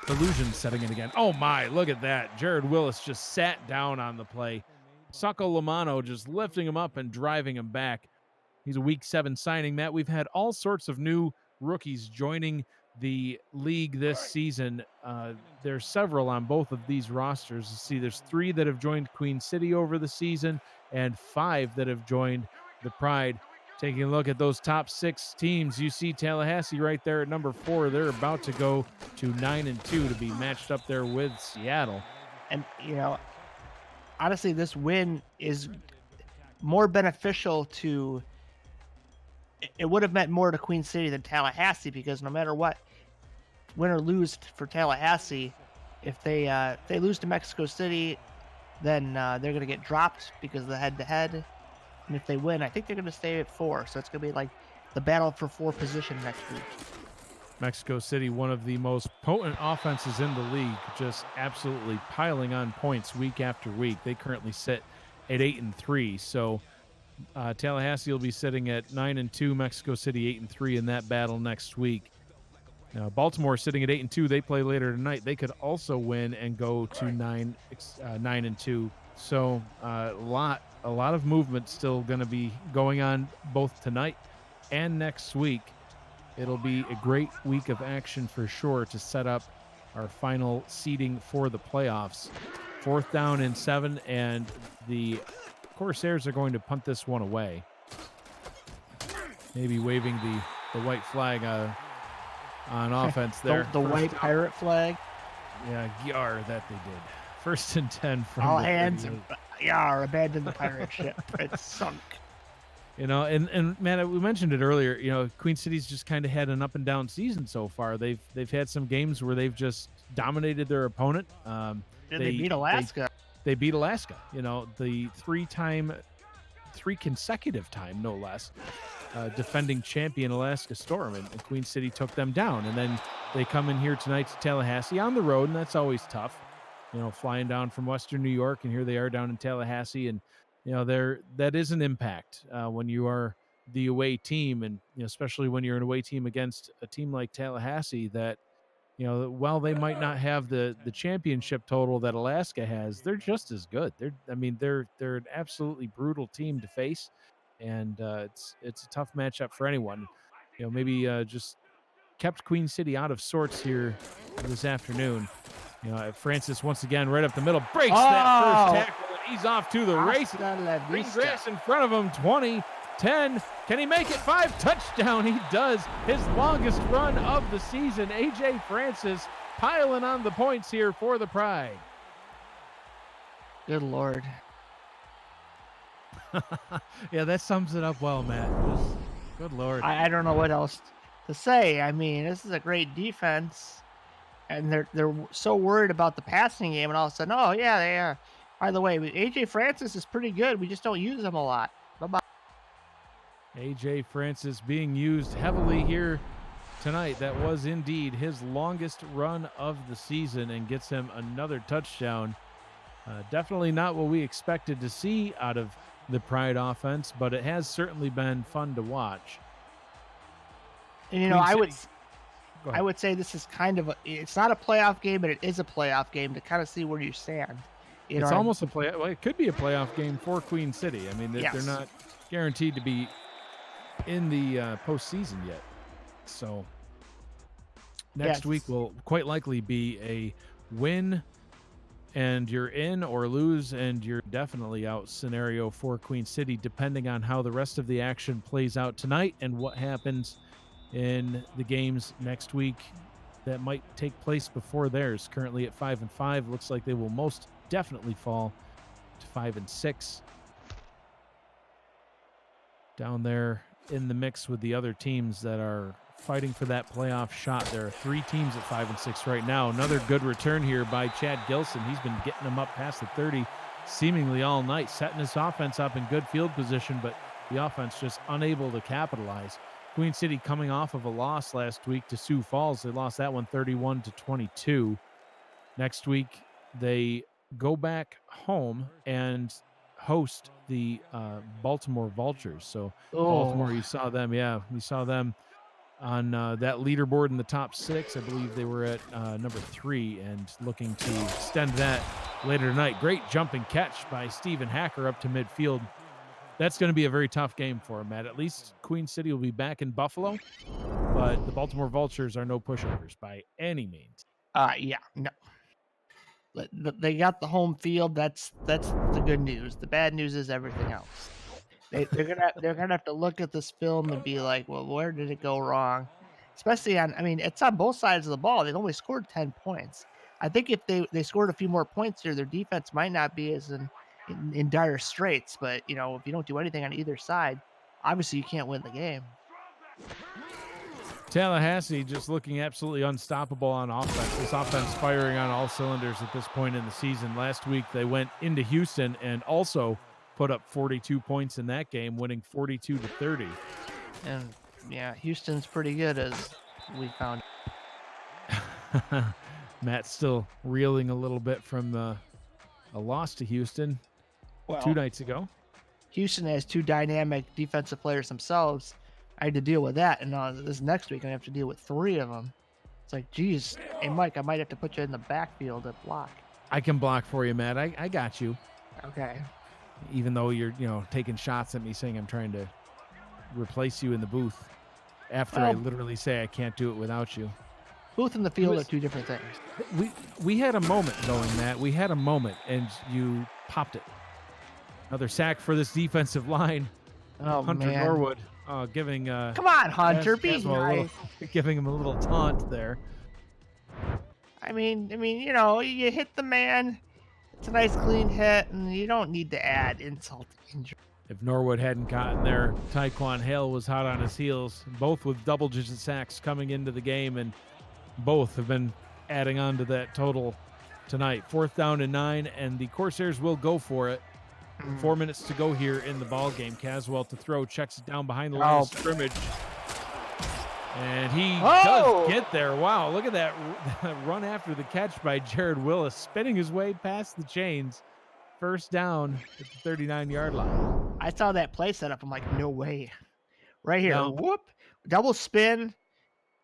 illusion setting in again. Oh my, look at that. Jared Willis just sat down on the play. Sacco Lamano just lifting him up and driving him back. He's a Week 7 signing, Matt. We've had all sorts of new rookies joining the league this season. There's several on both of these rosters. You see, there's 3 that have joined Queen City over the season and 5 that have joined the Pride. Taking a look at those top 6 teams, you see Tallahassee right there at number 4. They're about to go to 9-2 to be matched up there with Seattle. And, honestly, this win is more beneficial to it would have meant more to Queen City than Tallahassee, because no matter what, win or lose for Tallahassee, if they lose to Mexico City, then they're going to get dropped because of the head-to-head. And if they win, I think they're going to stay at 4. So it's going to be like the battle for 4 position next week. Mexico City, one of the most potent offenses in the league, just absolutely piling on points week after week. They currently sit at 8-3. So Tallahassee will be sitting at 9-2, Mexico City 8-3 in that battle next week. Now, Baltimore sitting at 8-2. They play later tonight. They could also win and go to 9-2. So a lot of movement still going to be going on both tonight and next week. It'll be a great week of action for sure to set up our final seeding for the playoffs. 4th down and 7, and the Corsairs are going to punt this one away. Maybe waving the white flag on offense there. The white pirate flag. Yeah, yar, that they did. 1st and 10 from all the hands 38. abandon the pirate ship. It's sunk. And man, we mentioned it earlier. Queen City's just kind of had an up and down season so far. They've had some games where they've just dominated their opponent. They beat Alaska. They beat Alaska. The 3 consecutive time, no less, defending champion Alaska Storm, and Queen City took them down. And then they come in here tonight to Tallahassee on the road, and that's always tough. Flying down from Western New York, and here they are down in Tallahassee, and that is an impact when you are the away team, and especially when you're an away team against a team like Tallahassee that while they might not have the championship total that Alaska has, they're just as good. They're an absolutely brutal team to face, and it's a tough matchup for anyone. Maybe just kept Queen City out of sorts here this afternoon. Francis once again right up the middle breaks that first tackle, and he's off to the race. Green grass in front of him. 20, 10. Can he make it? 5? Touchdown. He does. His longest run of the season. AJ Francis piling on the points here for the Pride. Good Lord. Yeah, that sums it up well, Matt. Good Lord. I don't know what else to say. This is a great defense, and they're so worried about the passing game, and all of a sudden, oh yeah, they are. By the way, AJ Francis is pretty good. We just don't use him a lot. Bye-bye. AJ Francis being used heavily here tonight. That was indeed his longest run of the season and gets him another touchdown. Definitely not what we expected to see out of the Pride offense, but it has certainly been fun to watch. And I would say this is kind of it's not a playoff game, but it is a playoff game to kind of see where you stand. It's almost a play. Well, it could be a playoff game for Queen City. Yes. They're not guaranteed to be in the postseason yet. So next week will quite likely be a win and you're in, or lose and you're definitely out scenario for Queen City, depending on how the rest of the action plays out tonight and what happens in the games next week that might take place before theirs. Currently at 5-5, looks like they will most definitely fall to 5-6. Down there in the mix with the other teams that are fighting for that playoff shot. There are 3 teams at 5-6 right now. Another good return here by Chad Gilson. He's been getting them up past the 30 seemingly all night, setting his offense up in good field position, but the offense just unable to capitalize. Queen City coming off of a loss last week to Sioux Falls. They lost that one 31-22. Next week, they go back home and host the Baltimore Vultures. So Baltimore, you saw them. Yeah, we saw them on that leaderboard in the top 6. I believe they were at number 3 and looking to extend that later tonight. Great jumping catch by Stephen Hacker up to midfield. That's going to be a very tough game for him, Matt. At least Queen City will be back in Buffalo, but the Baltimore Vultures are no pushovers by any means. Yeah, no. They got the home field. That's the good news. The bad news is everything else. They're gonna have to look at this film and be like, well, where did it go wrong? Especially on, I mean, it's on both sides of the ball. They only scored 10 points. I think if they scored a few more points here, their defense might not be as in dire straits. But you know, if you don't do anything on either side, obviously you can't win the game. Tallahassee just looking absolutely unstoppable on offense. This offense firing on all cylinders at this point in the season. Last week they went into Houston and also put up 42 points in that game, winning 42-30. And yeah, Houston's pretty good, as we found. Matt's still reeling a little bit from a loss to Houston 2 nights ago. Houston has two dynamic defensive players themselves. I had to deal with that, and this next week I have to deal with 3 of them. It's like, geez, hey Mike, I might have to put you in the backfield at block. I can block for you, Matt. I got you. Okay. Even though you're taking shots at me saying I'm trying to replace you in the booth after I literally say I can't do it without you. Booth and the field are 2 different things. We had a moment going, Matt. We had a moment, and you popped it. Another sack for this defensive line. Oh, Hunter man. Norwood giving Come on, Hunter, be nice. giving him a little taunt there. I mean, you hit the man. It's a nice clean hit, and you don't need to add insult to injury. If Norwood hadn't gotten there, Taekwon Hale was hot on his heels, both with double-digit sacks coming into the game, and both have been adding on to that total tonight. 4th down and 9, and the Corsairs will go for it. 4 minutes to go here in the ball game. Caswell to throw, checks it down behind the line of scrimmage. And he does get there. Wow, look at that run after the catch by Jared Willis, spinning his way past the chains. 1st down at the 39-yard line. I saw that play set up. I'm like, no way. Right here. No. Whoop. Double spin,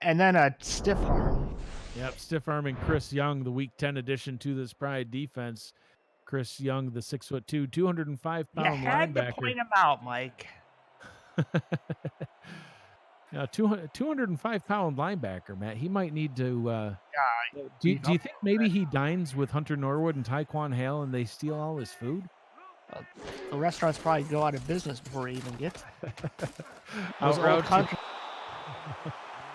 and then a stiff arm. Yep, stiff arming Chris Young, the Week 10 addition to this Pride defense. Chris Young, the 6'2", 205-pound You had linebacker. to point him out, Mike. Now, 205-pound linebacker, Matt. He might need to. Do you think maybe he dines with Hunter Norwood and Taekwon Hale, and they steal all his food? The restaurants probably go out of business before he even gets there. Those Outroute old country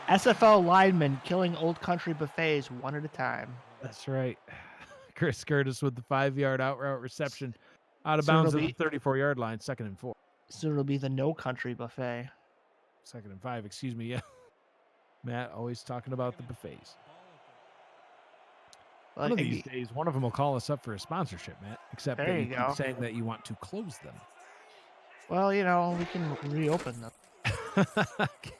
SFL linemen killing old country buffets one at a time. That's right. Chris Curtis with the 5-yard out route reception, out of Soon bounds at it'll the 34-yard line. 2nd and 4. Soon it'll be the no country buffet. 2nd and 5. Excuse me. Yeah. Matt always talking about the buffets. One of these days, one of them will call us up for a sponsorship, Matt. Except that you keep saying that you want to close them. Well, we can reopen them.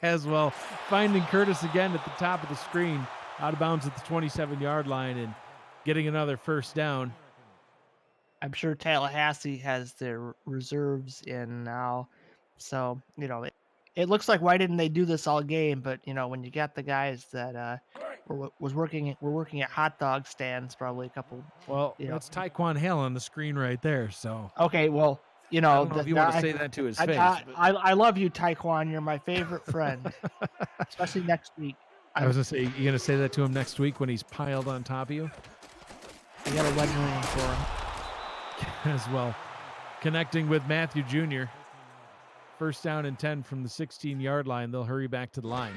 Caswell finding Curtis again at the top of the screen, out of bounds at the 27-yard line, and getting another 1st down. I'm sure Tallahassee has their reserves in now. So, it looks like, why didn't they do this all game? But, when you got the guys that were working at hot dog stands, probably a couple. Well, that's Taekwon Hale on the screen right there. So okay, well, I don't know if you want to say that to his face. I love you, Taekwon. You're my favorite friend, especially next week. I was gonna say, you gonna say that to him next week when he's piled on top of you? I got a wedding ring for him as well. Connecting with Matthew Jr. 1st down and 10 from the 16-yard line. They'll hurry back to the line.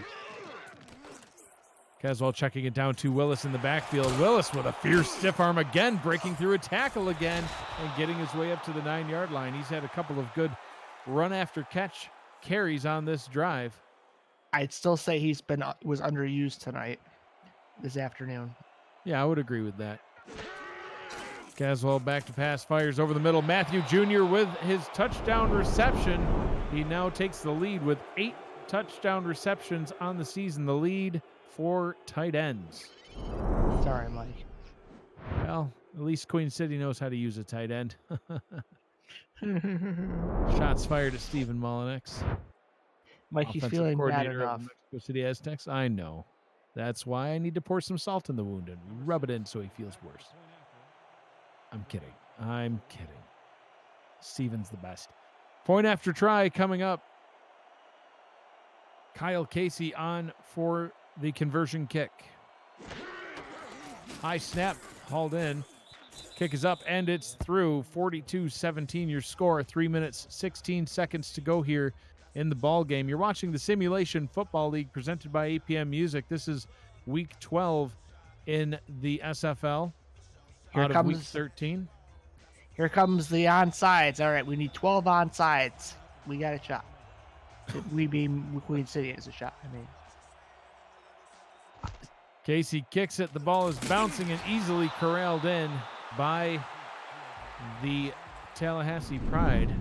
Caswell checking it down to Willis in the backfield. Willis with a fierce stiff arm again, breaking through a tackle again and getting his way up to the 9-yard line. He's had a couple of good run after catch carries on this drive. I'd still say was underused this afternoon. Yeah, I would agree with that. Caswell back to pass, fires over the middle. Matthew Jr. with his touchdown reception. He now takes the lead with 8 touchdown receptions on the season. The lead for tight ends. Sorry, Mike. Well, at least Queen City knows how to use a tight end. Shots fired at Stephen Mullinix. Mike, he's feeling bad enough. Mexico City Aztecs. I know. That's why I need to pour some salt in the wound and rub it in so he feels worse. I'm kidding. Steven's the best. Point after try coming up. Kyle Casey on for the conversion kick. High snap hauled in. Kick is up and it's through. 42-17 your score. 3 minutes, 16 seconds to go here in the ball game. You're watching the Simulation Football League presented by APM Music. This is week 12 in the SFL Here out of week comes 13. Here comes the onside. All right, we need 12 onsides. We got a shot. We being Queen City has a shot. I mean, Casey kicks it. The ball is bouncing and easily corralled in by the Tallahassee Pride.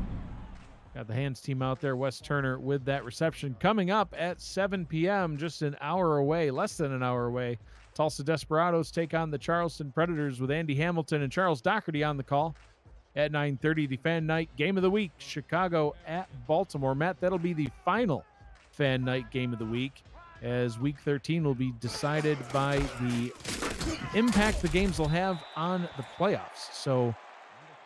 Got the hands team out there. Wes Turner with that reception. Coming up at 7 p.m., just an hour away, less than an hour away, Tulsa Desperados take on the Charleston Predators with Andy Hamilton and Charles Doherty on the call. At 9:30, the Fan Night Game of the Week, Chicago at Baltimore. Matt, that'll be the final Fan Night Game of the week, as Week 13 will be decided by the impact the games will have on the playoffs. So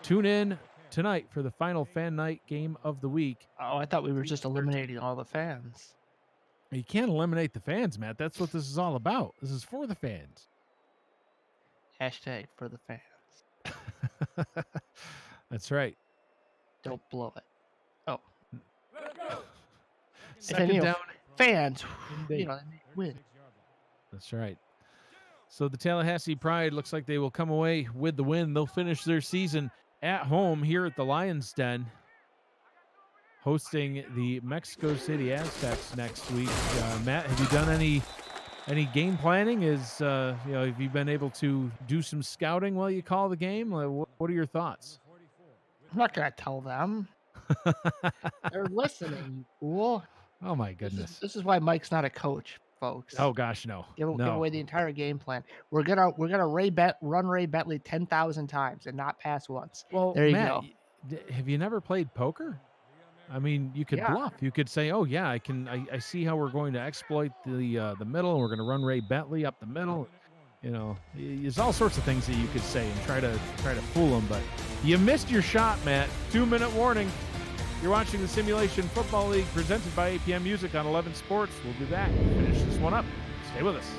tune in tonight for the final Fan Night Game of the week. oh, I thought we were just eliminating all the fans. You can't eliminate the fans, Matt. That's what this is all about. This is for the fans. Hashtag for the fans. That's right. Don't blow it. Oh, Second down. Fans, Indeed. you know, they win. That's right. So the Tallahassee Pride looks like they will come away with the win. They'll finish their season at home here at the Lions Den, hosting the Mexico City Aztecs next week. Matt, have you done any game planning? Have you been able to do some scouting while you call the game? What are your thoughts? I'm not gonna tell them. They're listening, you fool. Oh my goodness. This is why Mike's not a coach, folks. Oh gosh, no. Give No. away the entire game plan. We're gonna run Ray Bentley 10,000 times and not pass once. Well, There you Matt, go. have you never played poker? I mean, you could Yeah. bluff. You could say, "Oh yeah, I see how we're going to exploit the middle, and we're going to run Ray Bentley up the middle." You know, there's all sorts of things that you could say and try to fool them. But you missed your shot, Matt. 2-minute warning. You're watching the Simulation Football League presented by APM Music on 11 Sports. We'll be back. Finish this one up. Stay with us.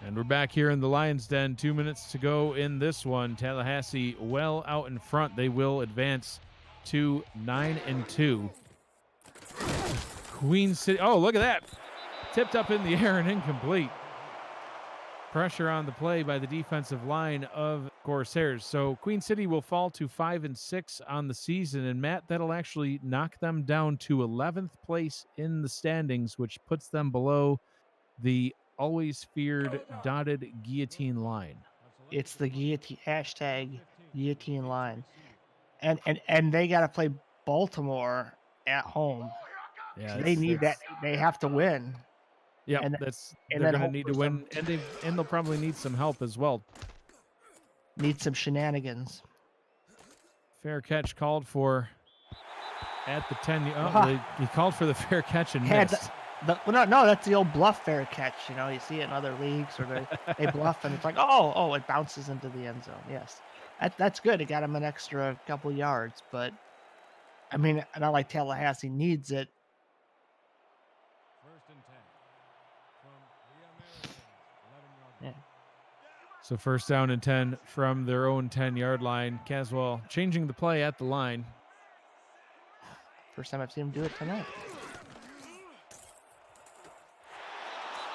And we're back here in the Lions Den. 2 minutes to go in this one. Tallahassee well out in front. They will advance to 9-2. Queen City. Oh, look at that. Tipped up in the air and incomplete. Pressure on the play by the defensive line of Corsairs. So Queen City will fall to 5-6 on the season. And Matt, that'll actually knock them down to 11th place in the standings, which puts them below the always feared dotted guillotine line. It's the guillotine #guillotine line, and they got to play Baltimore at home. Yeah, So they need that. They have to win. Yeah, and they're then going to hope need for to win, and they'll probably need some help as well. Need some shenanigans. Fair catch called for at the 10. He called for the fair catch and missed. No, that's the old bluff fair catch. You know, you see it in other leagues where they bluff and it's like, oh, it bounces into the end zone. Yes, that's good. It got him an extra couple yards, but I mean, not like Tallahassee needs it. Yeah. So 1st down and 10 from their own 10-yard line. Caswell changing the play at the line. First time I've seen him do it tonight.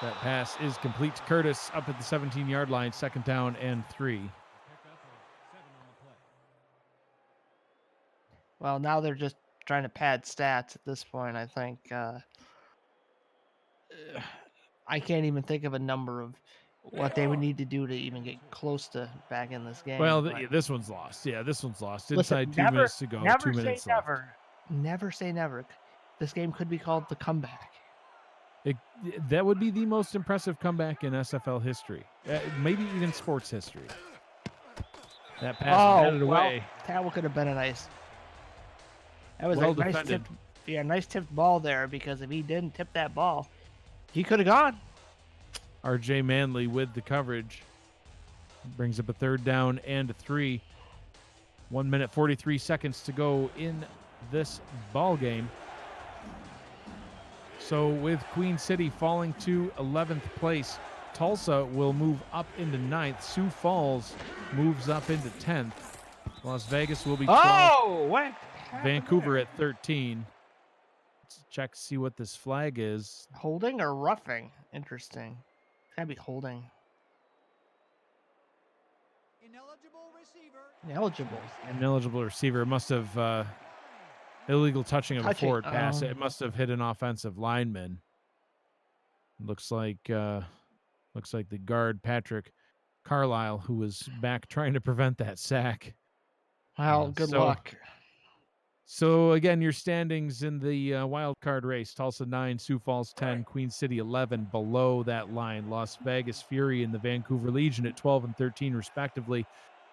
That pass is complete to Curtis up at the 17-yard line. 2nd down and 3. Well, now they're just trying to pad stats at this point, I think. I can't even think of a number of what they would need to do to even get close to back in this game. Well, but this one's lost. Yeah, this one's lost. listen, Inside 2 minutes to go. never 2 say minutes left. never. Never say never. This game could be called the comeback. That would be the most impressive comeback in SFL history, maybe even sports history. That pass headed away. That could have been a nice. That was Well a nice defended. nice tipped ball there, because if he didn't tip that ball, he could have gone. RJ Manley with the coverage brings up a 3rd down and a 3. 1 minute 43 seconds to go in this ball game. So with Queen City falling to 11th place, Tulsa will move up into 9th. Sioux Falls moves up into 10th. Las Vegas will be 12th. Oh, what? Vancouver at 13. Let's check to see what this flag is. Holding or roughing? Interesting. It's gotta be holding. Ineligible receiver. Ineligible. Ineligible receiver. Must have illegal touching of a forward pass. Oh. It must have hit an offensive lineman. Looks like the guard Patrick Carlisle, who was back trying to prevent that sack. Well, good luck. So again, your standings in the wild card race: Tulsa 9, Sioux Falls 10, Queen City 11. Below that line, Las Vegas Fury and the Vancouver Legion at 12 and 13 respectively.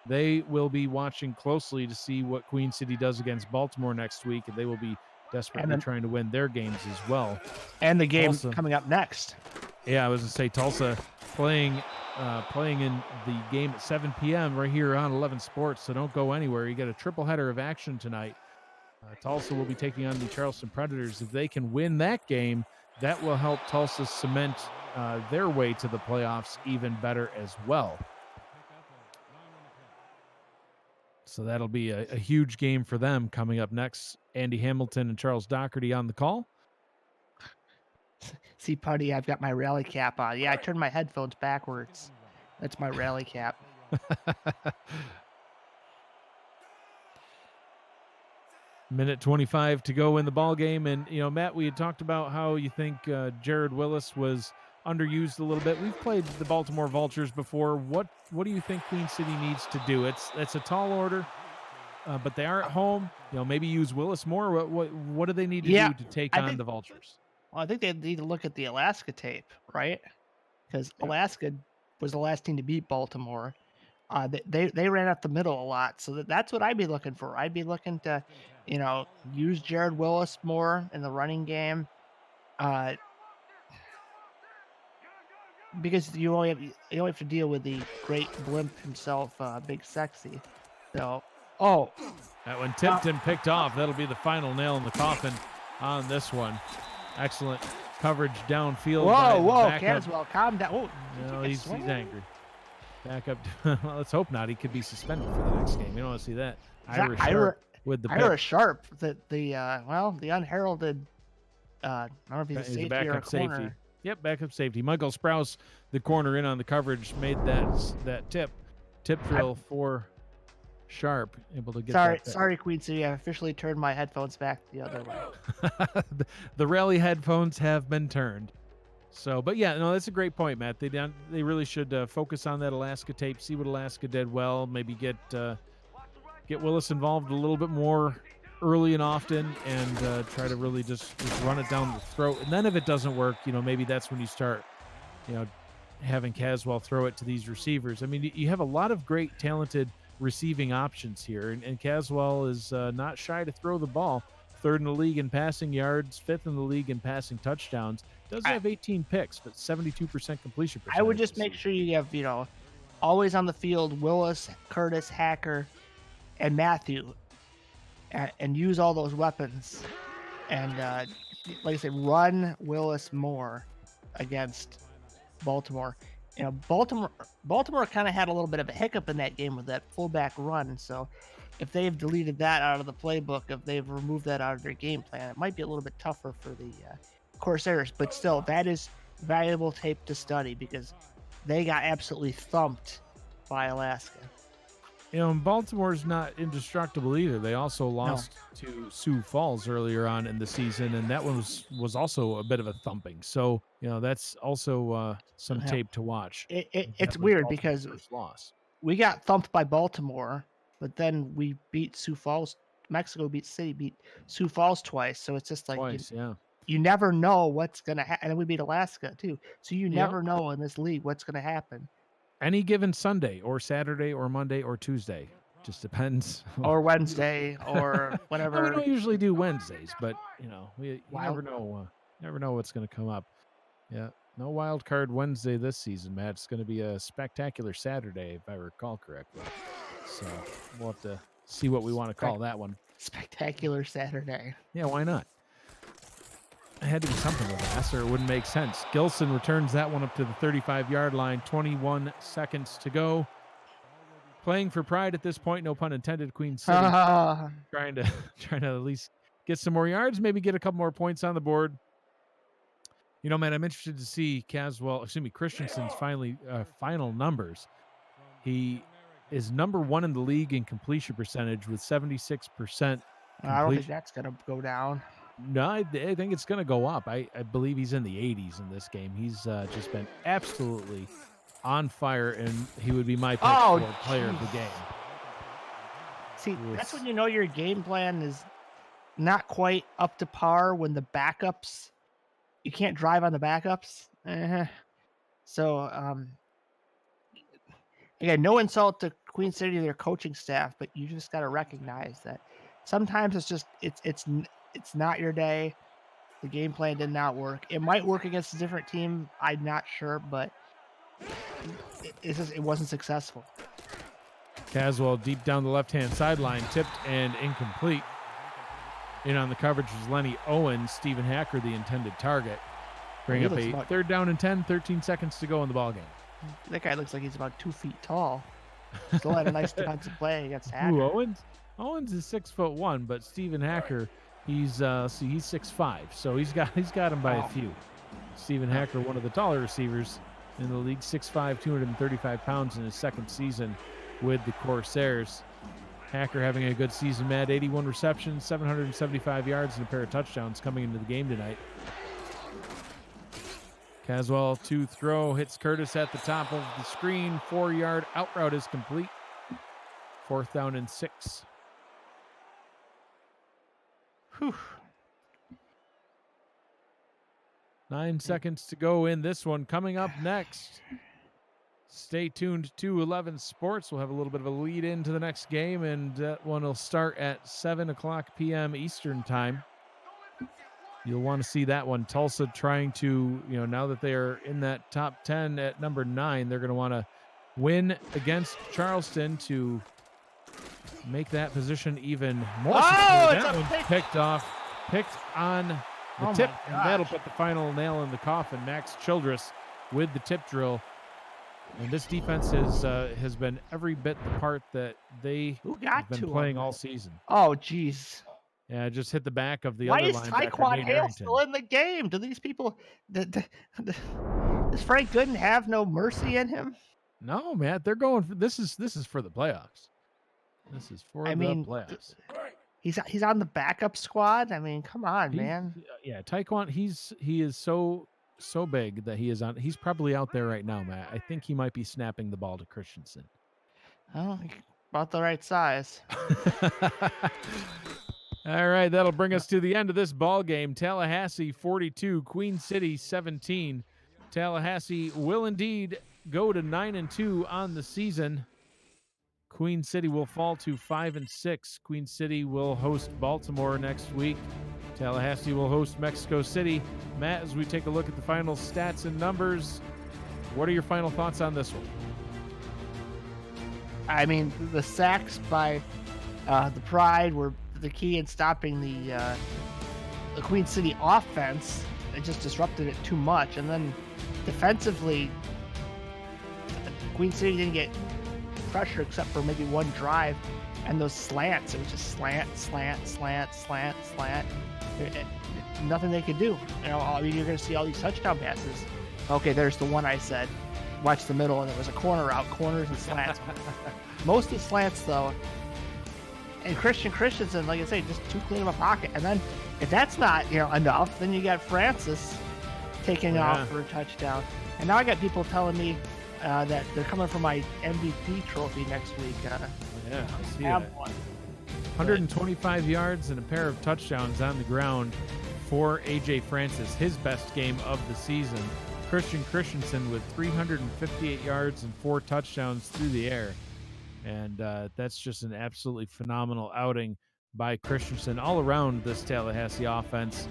They will be watching closely to see what Queen City does against Baltimore next week, and they will be desperately trying to win their games as well. And the game Tulsa, coming up next. Yeah, I was going to say Tulsa playing in the game at 7 p.m. right here on 11 Sports, so don't go anywhere. You got a triple header of action tonight. Tulsa will be taking on the Charleston Predators. If they can win that game, that will help Tulsa cement their way to the playoffs even better as well. So that'll be a huge game for them coming up next. Andy Hamilton and Charles Doherty on the call. See, Putty, I've got my rally cap on. Yeah, I turned my headphones backwards. That's my rally cap. Minute 25 to go in the ball game. And, Matt, we had talked about how you think Jared Willis was underused a little bit. We've played the Baltimore Vultures before. What do you think Queen City needs to do? It's a tall order, but they are at home. Maybe use Willis more. What do they need to do to take on the Vultures? Well, I think they need to look at the Alaska tape, right? Because Alaska was the last team to beat Baltimore. They ran up the middle a lot, so that's what I'd be looking for. I'd be looking to, use Jared Willis more in the running game, because you only have to deal with the great blimp himself, Big Sexy. So, that one tipped and picked off. That'll be the final nail in the coffin on this one. Excellent coverage downfield. Whoa, Caswell, calm down. No, he's angry. Back up. Well, let's hope not. He could be suspended for the next game. You don't want to see that. Ira Sharp with the Ira Sharp, the unheralded. I don't know if he's a safety backup or a corner. safety. Yep, backup safety. Michael Sprouse, the corner in on the coverage, made that tip drill for Sharp, able to get Sorry, Queen City. I've officially turned my headphones back the other way. The rally headphones have been turned. So, but yeah, no, that's a great point, Matt. They really should focus on that Alaska tape, see what Alaska did well, maybe get Willis involved a little bit more early and often, and try to really just run it down the throat. And then if it doesn't work, maybe that's when you start, having Caswell throw it to these receivers. I mean, you have a lot of great, talented receiving options here, and Caswell is not shy to throw the ball. 3rd in the league in passing yards, 5th in the league in passing touchdowns. Does have 18 picks, but 72% completion percentage. I would just make sure you have, always on the field, Willis, Curtis, Hacker, and Matthew, and use all those weapons. And like I said, run Willis more against Baltimore. Baltimore kind of had a little bit of a hiccup in that game with that fullback run. So if they've deleted that out of the playbook, if they've removed that out of their game plan, it might be a little bit tougher for the Corsairs. But still, that is valuable tape to study, because they got absolutely thumped by Alaska. and Baltimore's not indestructible either. They also lost to Sioux Falls earlier on in the season, and that one was also a bit of a thumping. So, that's also some Yeah. tape to watch. It's That was weird Baltimore's because first loss. we got thumped by Baltimore, but then we beat Sioux Falls. Mexico beat Sioux Falls twice. So it's just like Twice, yeah. you never know what's gonna happen. And then we beat Alaska too. So you Yep. never know in this league what's gonna happen. Any given Sunday or Saturday or Monday or Tuesday. Just depends. Or Wednesday or We whatever. don't usually do Wednesdays, but you Wild- never know. Never know what's going to come up. Yeah, no wild card Wednesday this season, Matt. It's going to be a spectacular Saturday, if I recall correctly. So we'll have to see what we want to call that one. Spectacular Saturday. Yeah, why not? It had to be something with that, or it wouldn't make sense. Gilson returns that one up to the 35-yard line. 21 seconds to go. Playing for pride at this point, no pun intended. Queen City trying to at least get some more yards, maybe get a couple more points on the board. Man, I'm interested to see Christensen's final numbers. He is number 1 in the league in completion percentage with 76%. I don't think that's gonna go down. No, I think it's going to go up. I believe he's in the 80s in this game. He's just been absolutely on fire, and he would be my pick for player of the game. See, that's when you know your game plan is not quite up to par, when the backups, you can't drive on the backups. So, again, no insult to Queen City or their coaching staff, but you just got to recognize that sometimes it's not your day. The game plan did not work. It might work against a different team. I'm not sure, but it wasn't successful. Caswell deep down the left-hand sideline, tipped and incomplete. In on the coverage was Lenny Owens. Stephen Hacker, the intended target. Bring up a 3rd down and 10, 13 seconds to go in the ballgame. That guy looks like he's about 2 feet tall. Still had a nice defensive play against Hacker. Ooh, Owens? Owens is 6'1", but Stephen Hacker, he's 6'5", so he's got him by a few. Stephen Hacker, one of the taller receivers in the league, 6'5", 235 pounds in his second season with the Corsairs. Hacker having a good season, Matt. 81 receptions, 775 yards, and a pair of touchdowns coming into the game tonight. Caswell to throw, hits Curtis at the top of the screen. 4-yard out route is complete. 4th down and 6. Whew. 9 seconds to go in this one. Coming up next, stay tuned to 11 Sports. We'll have a little bit of a lead into the next game, and that one will start at 7 o'clock p.m. Eastern time. You'll want to see that one. Tulsa trying to, now that they are in that top 10 at number 9, they're going to want to win against Charleston to make that position even more secure. That one picked on the tip, and that'll put the final nail in the coffin. Max Childress with the tip drill. And this defense has been every bit the part that they have been playing all season. Oh, geez. Yeah, just hit the back of the other linebacker. Why is Tyquan Hale still in the game? Do these people... Does Frank Gooden have no mercy in him? No, Matt. They're going for... This is for the playoffs. This is for the playoffs. He's on the backup squad. I mean, come on, man. Yeah, Tyquan, he is so big that he is on. He's probably out there right now, Matt. I think he might be snapping the ball to Christensen. Oh, about the right size. All right, that'll bring us to the end of this ball game. Tallahassee 42, Queen City 17. Tallahassee will indeed go to 9-2 on the season. Queen City will fall to 5-6. Queen City will host Baltimore next week. Tallahassee will host Mexico City. Matt, as we take a look at the final stats and numbers, what are your final thoughts on this one? I mean, the sacks by the Pride were the key in stopping the Queen City offense. It just disrupted it too much. And then defensively, Queen City didn't get pressure except for maybe one drive. And those slants, it was just slant. Nothing they could do. You're going to see all these touchdown passes. Okay, there's the one I said. watch the middle, and there was a corner out, corners and slants. Mostly slants, though. And Christensen, like I say, just too clean of a pocket. And then if that's not enough, then you got Francis taking off for a touchdown. And now I got people telling me that they're coming for my MVP trophy next week. I see have that. one. 125 yards and a pair of touchdowns on the ground for A.J. Francis, his best game of the season. Christensen with 358 yards and 4 touchdowns through the air. And that's just an absolutely phenomenal outing by Christensen all around this Tallahassee offense.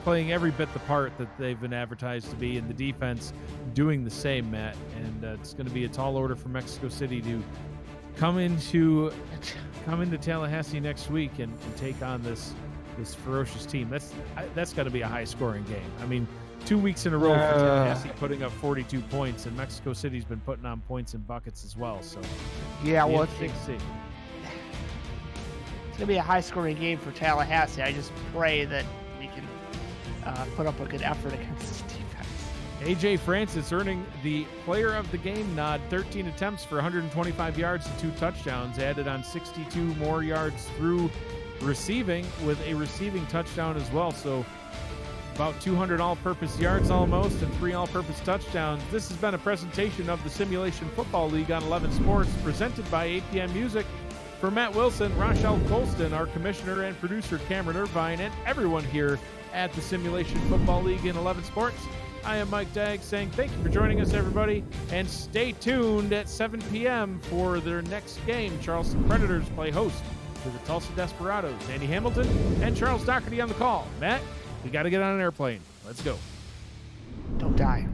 Playing every bit the part that they've been advertised to be, and the defense doing the same, Matt. And it's going to be a tall order for Mexico City to come into Tallahassee next week and take on this ferocious team. That's got to be a high-scoring game. I mean, 2 weeks in a row for Tallahassee putting up 42 points, and Mexico City's been putting on points in buckets as well. So yeah, well, it's going to be a high-scoring game for Tallahassee. I just pray that we can put up a good effort against this defense. A.J. Francis earning the player of the game nod, 13 attempts for 125 yards and 2 touchdowns, added on 62 more yards through receiving with a receiving touchdown as well. So about 200 all-purpose yards almost and 3 all-purpose touchdowns. This has been a presentation of the Simulation Football League on 11 Sports, presented by APM Music. For Matt Wilson, Rochelle Colston, our commissioner and producer Cameron Irvine, and everyone here at the Simulation Football League in 11 Sports, I am Mike Dagg saying thank you for joining us, everybody, and stay tuned at 7 p.m. for their next game. Charleston Predators play host to the Tulsa Desperados. Andy Hamilton and Charles Doherty on the call. Matt, we got to get on an airplane. Let's go. Don't die.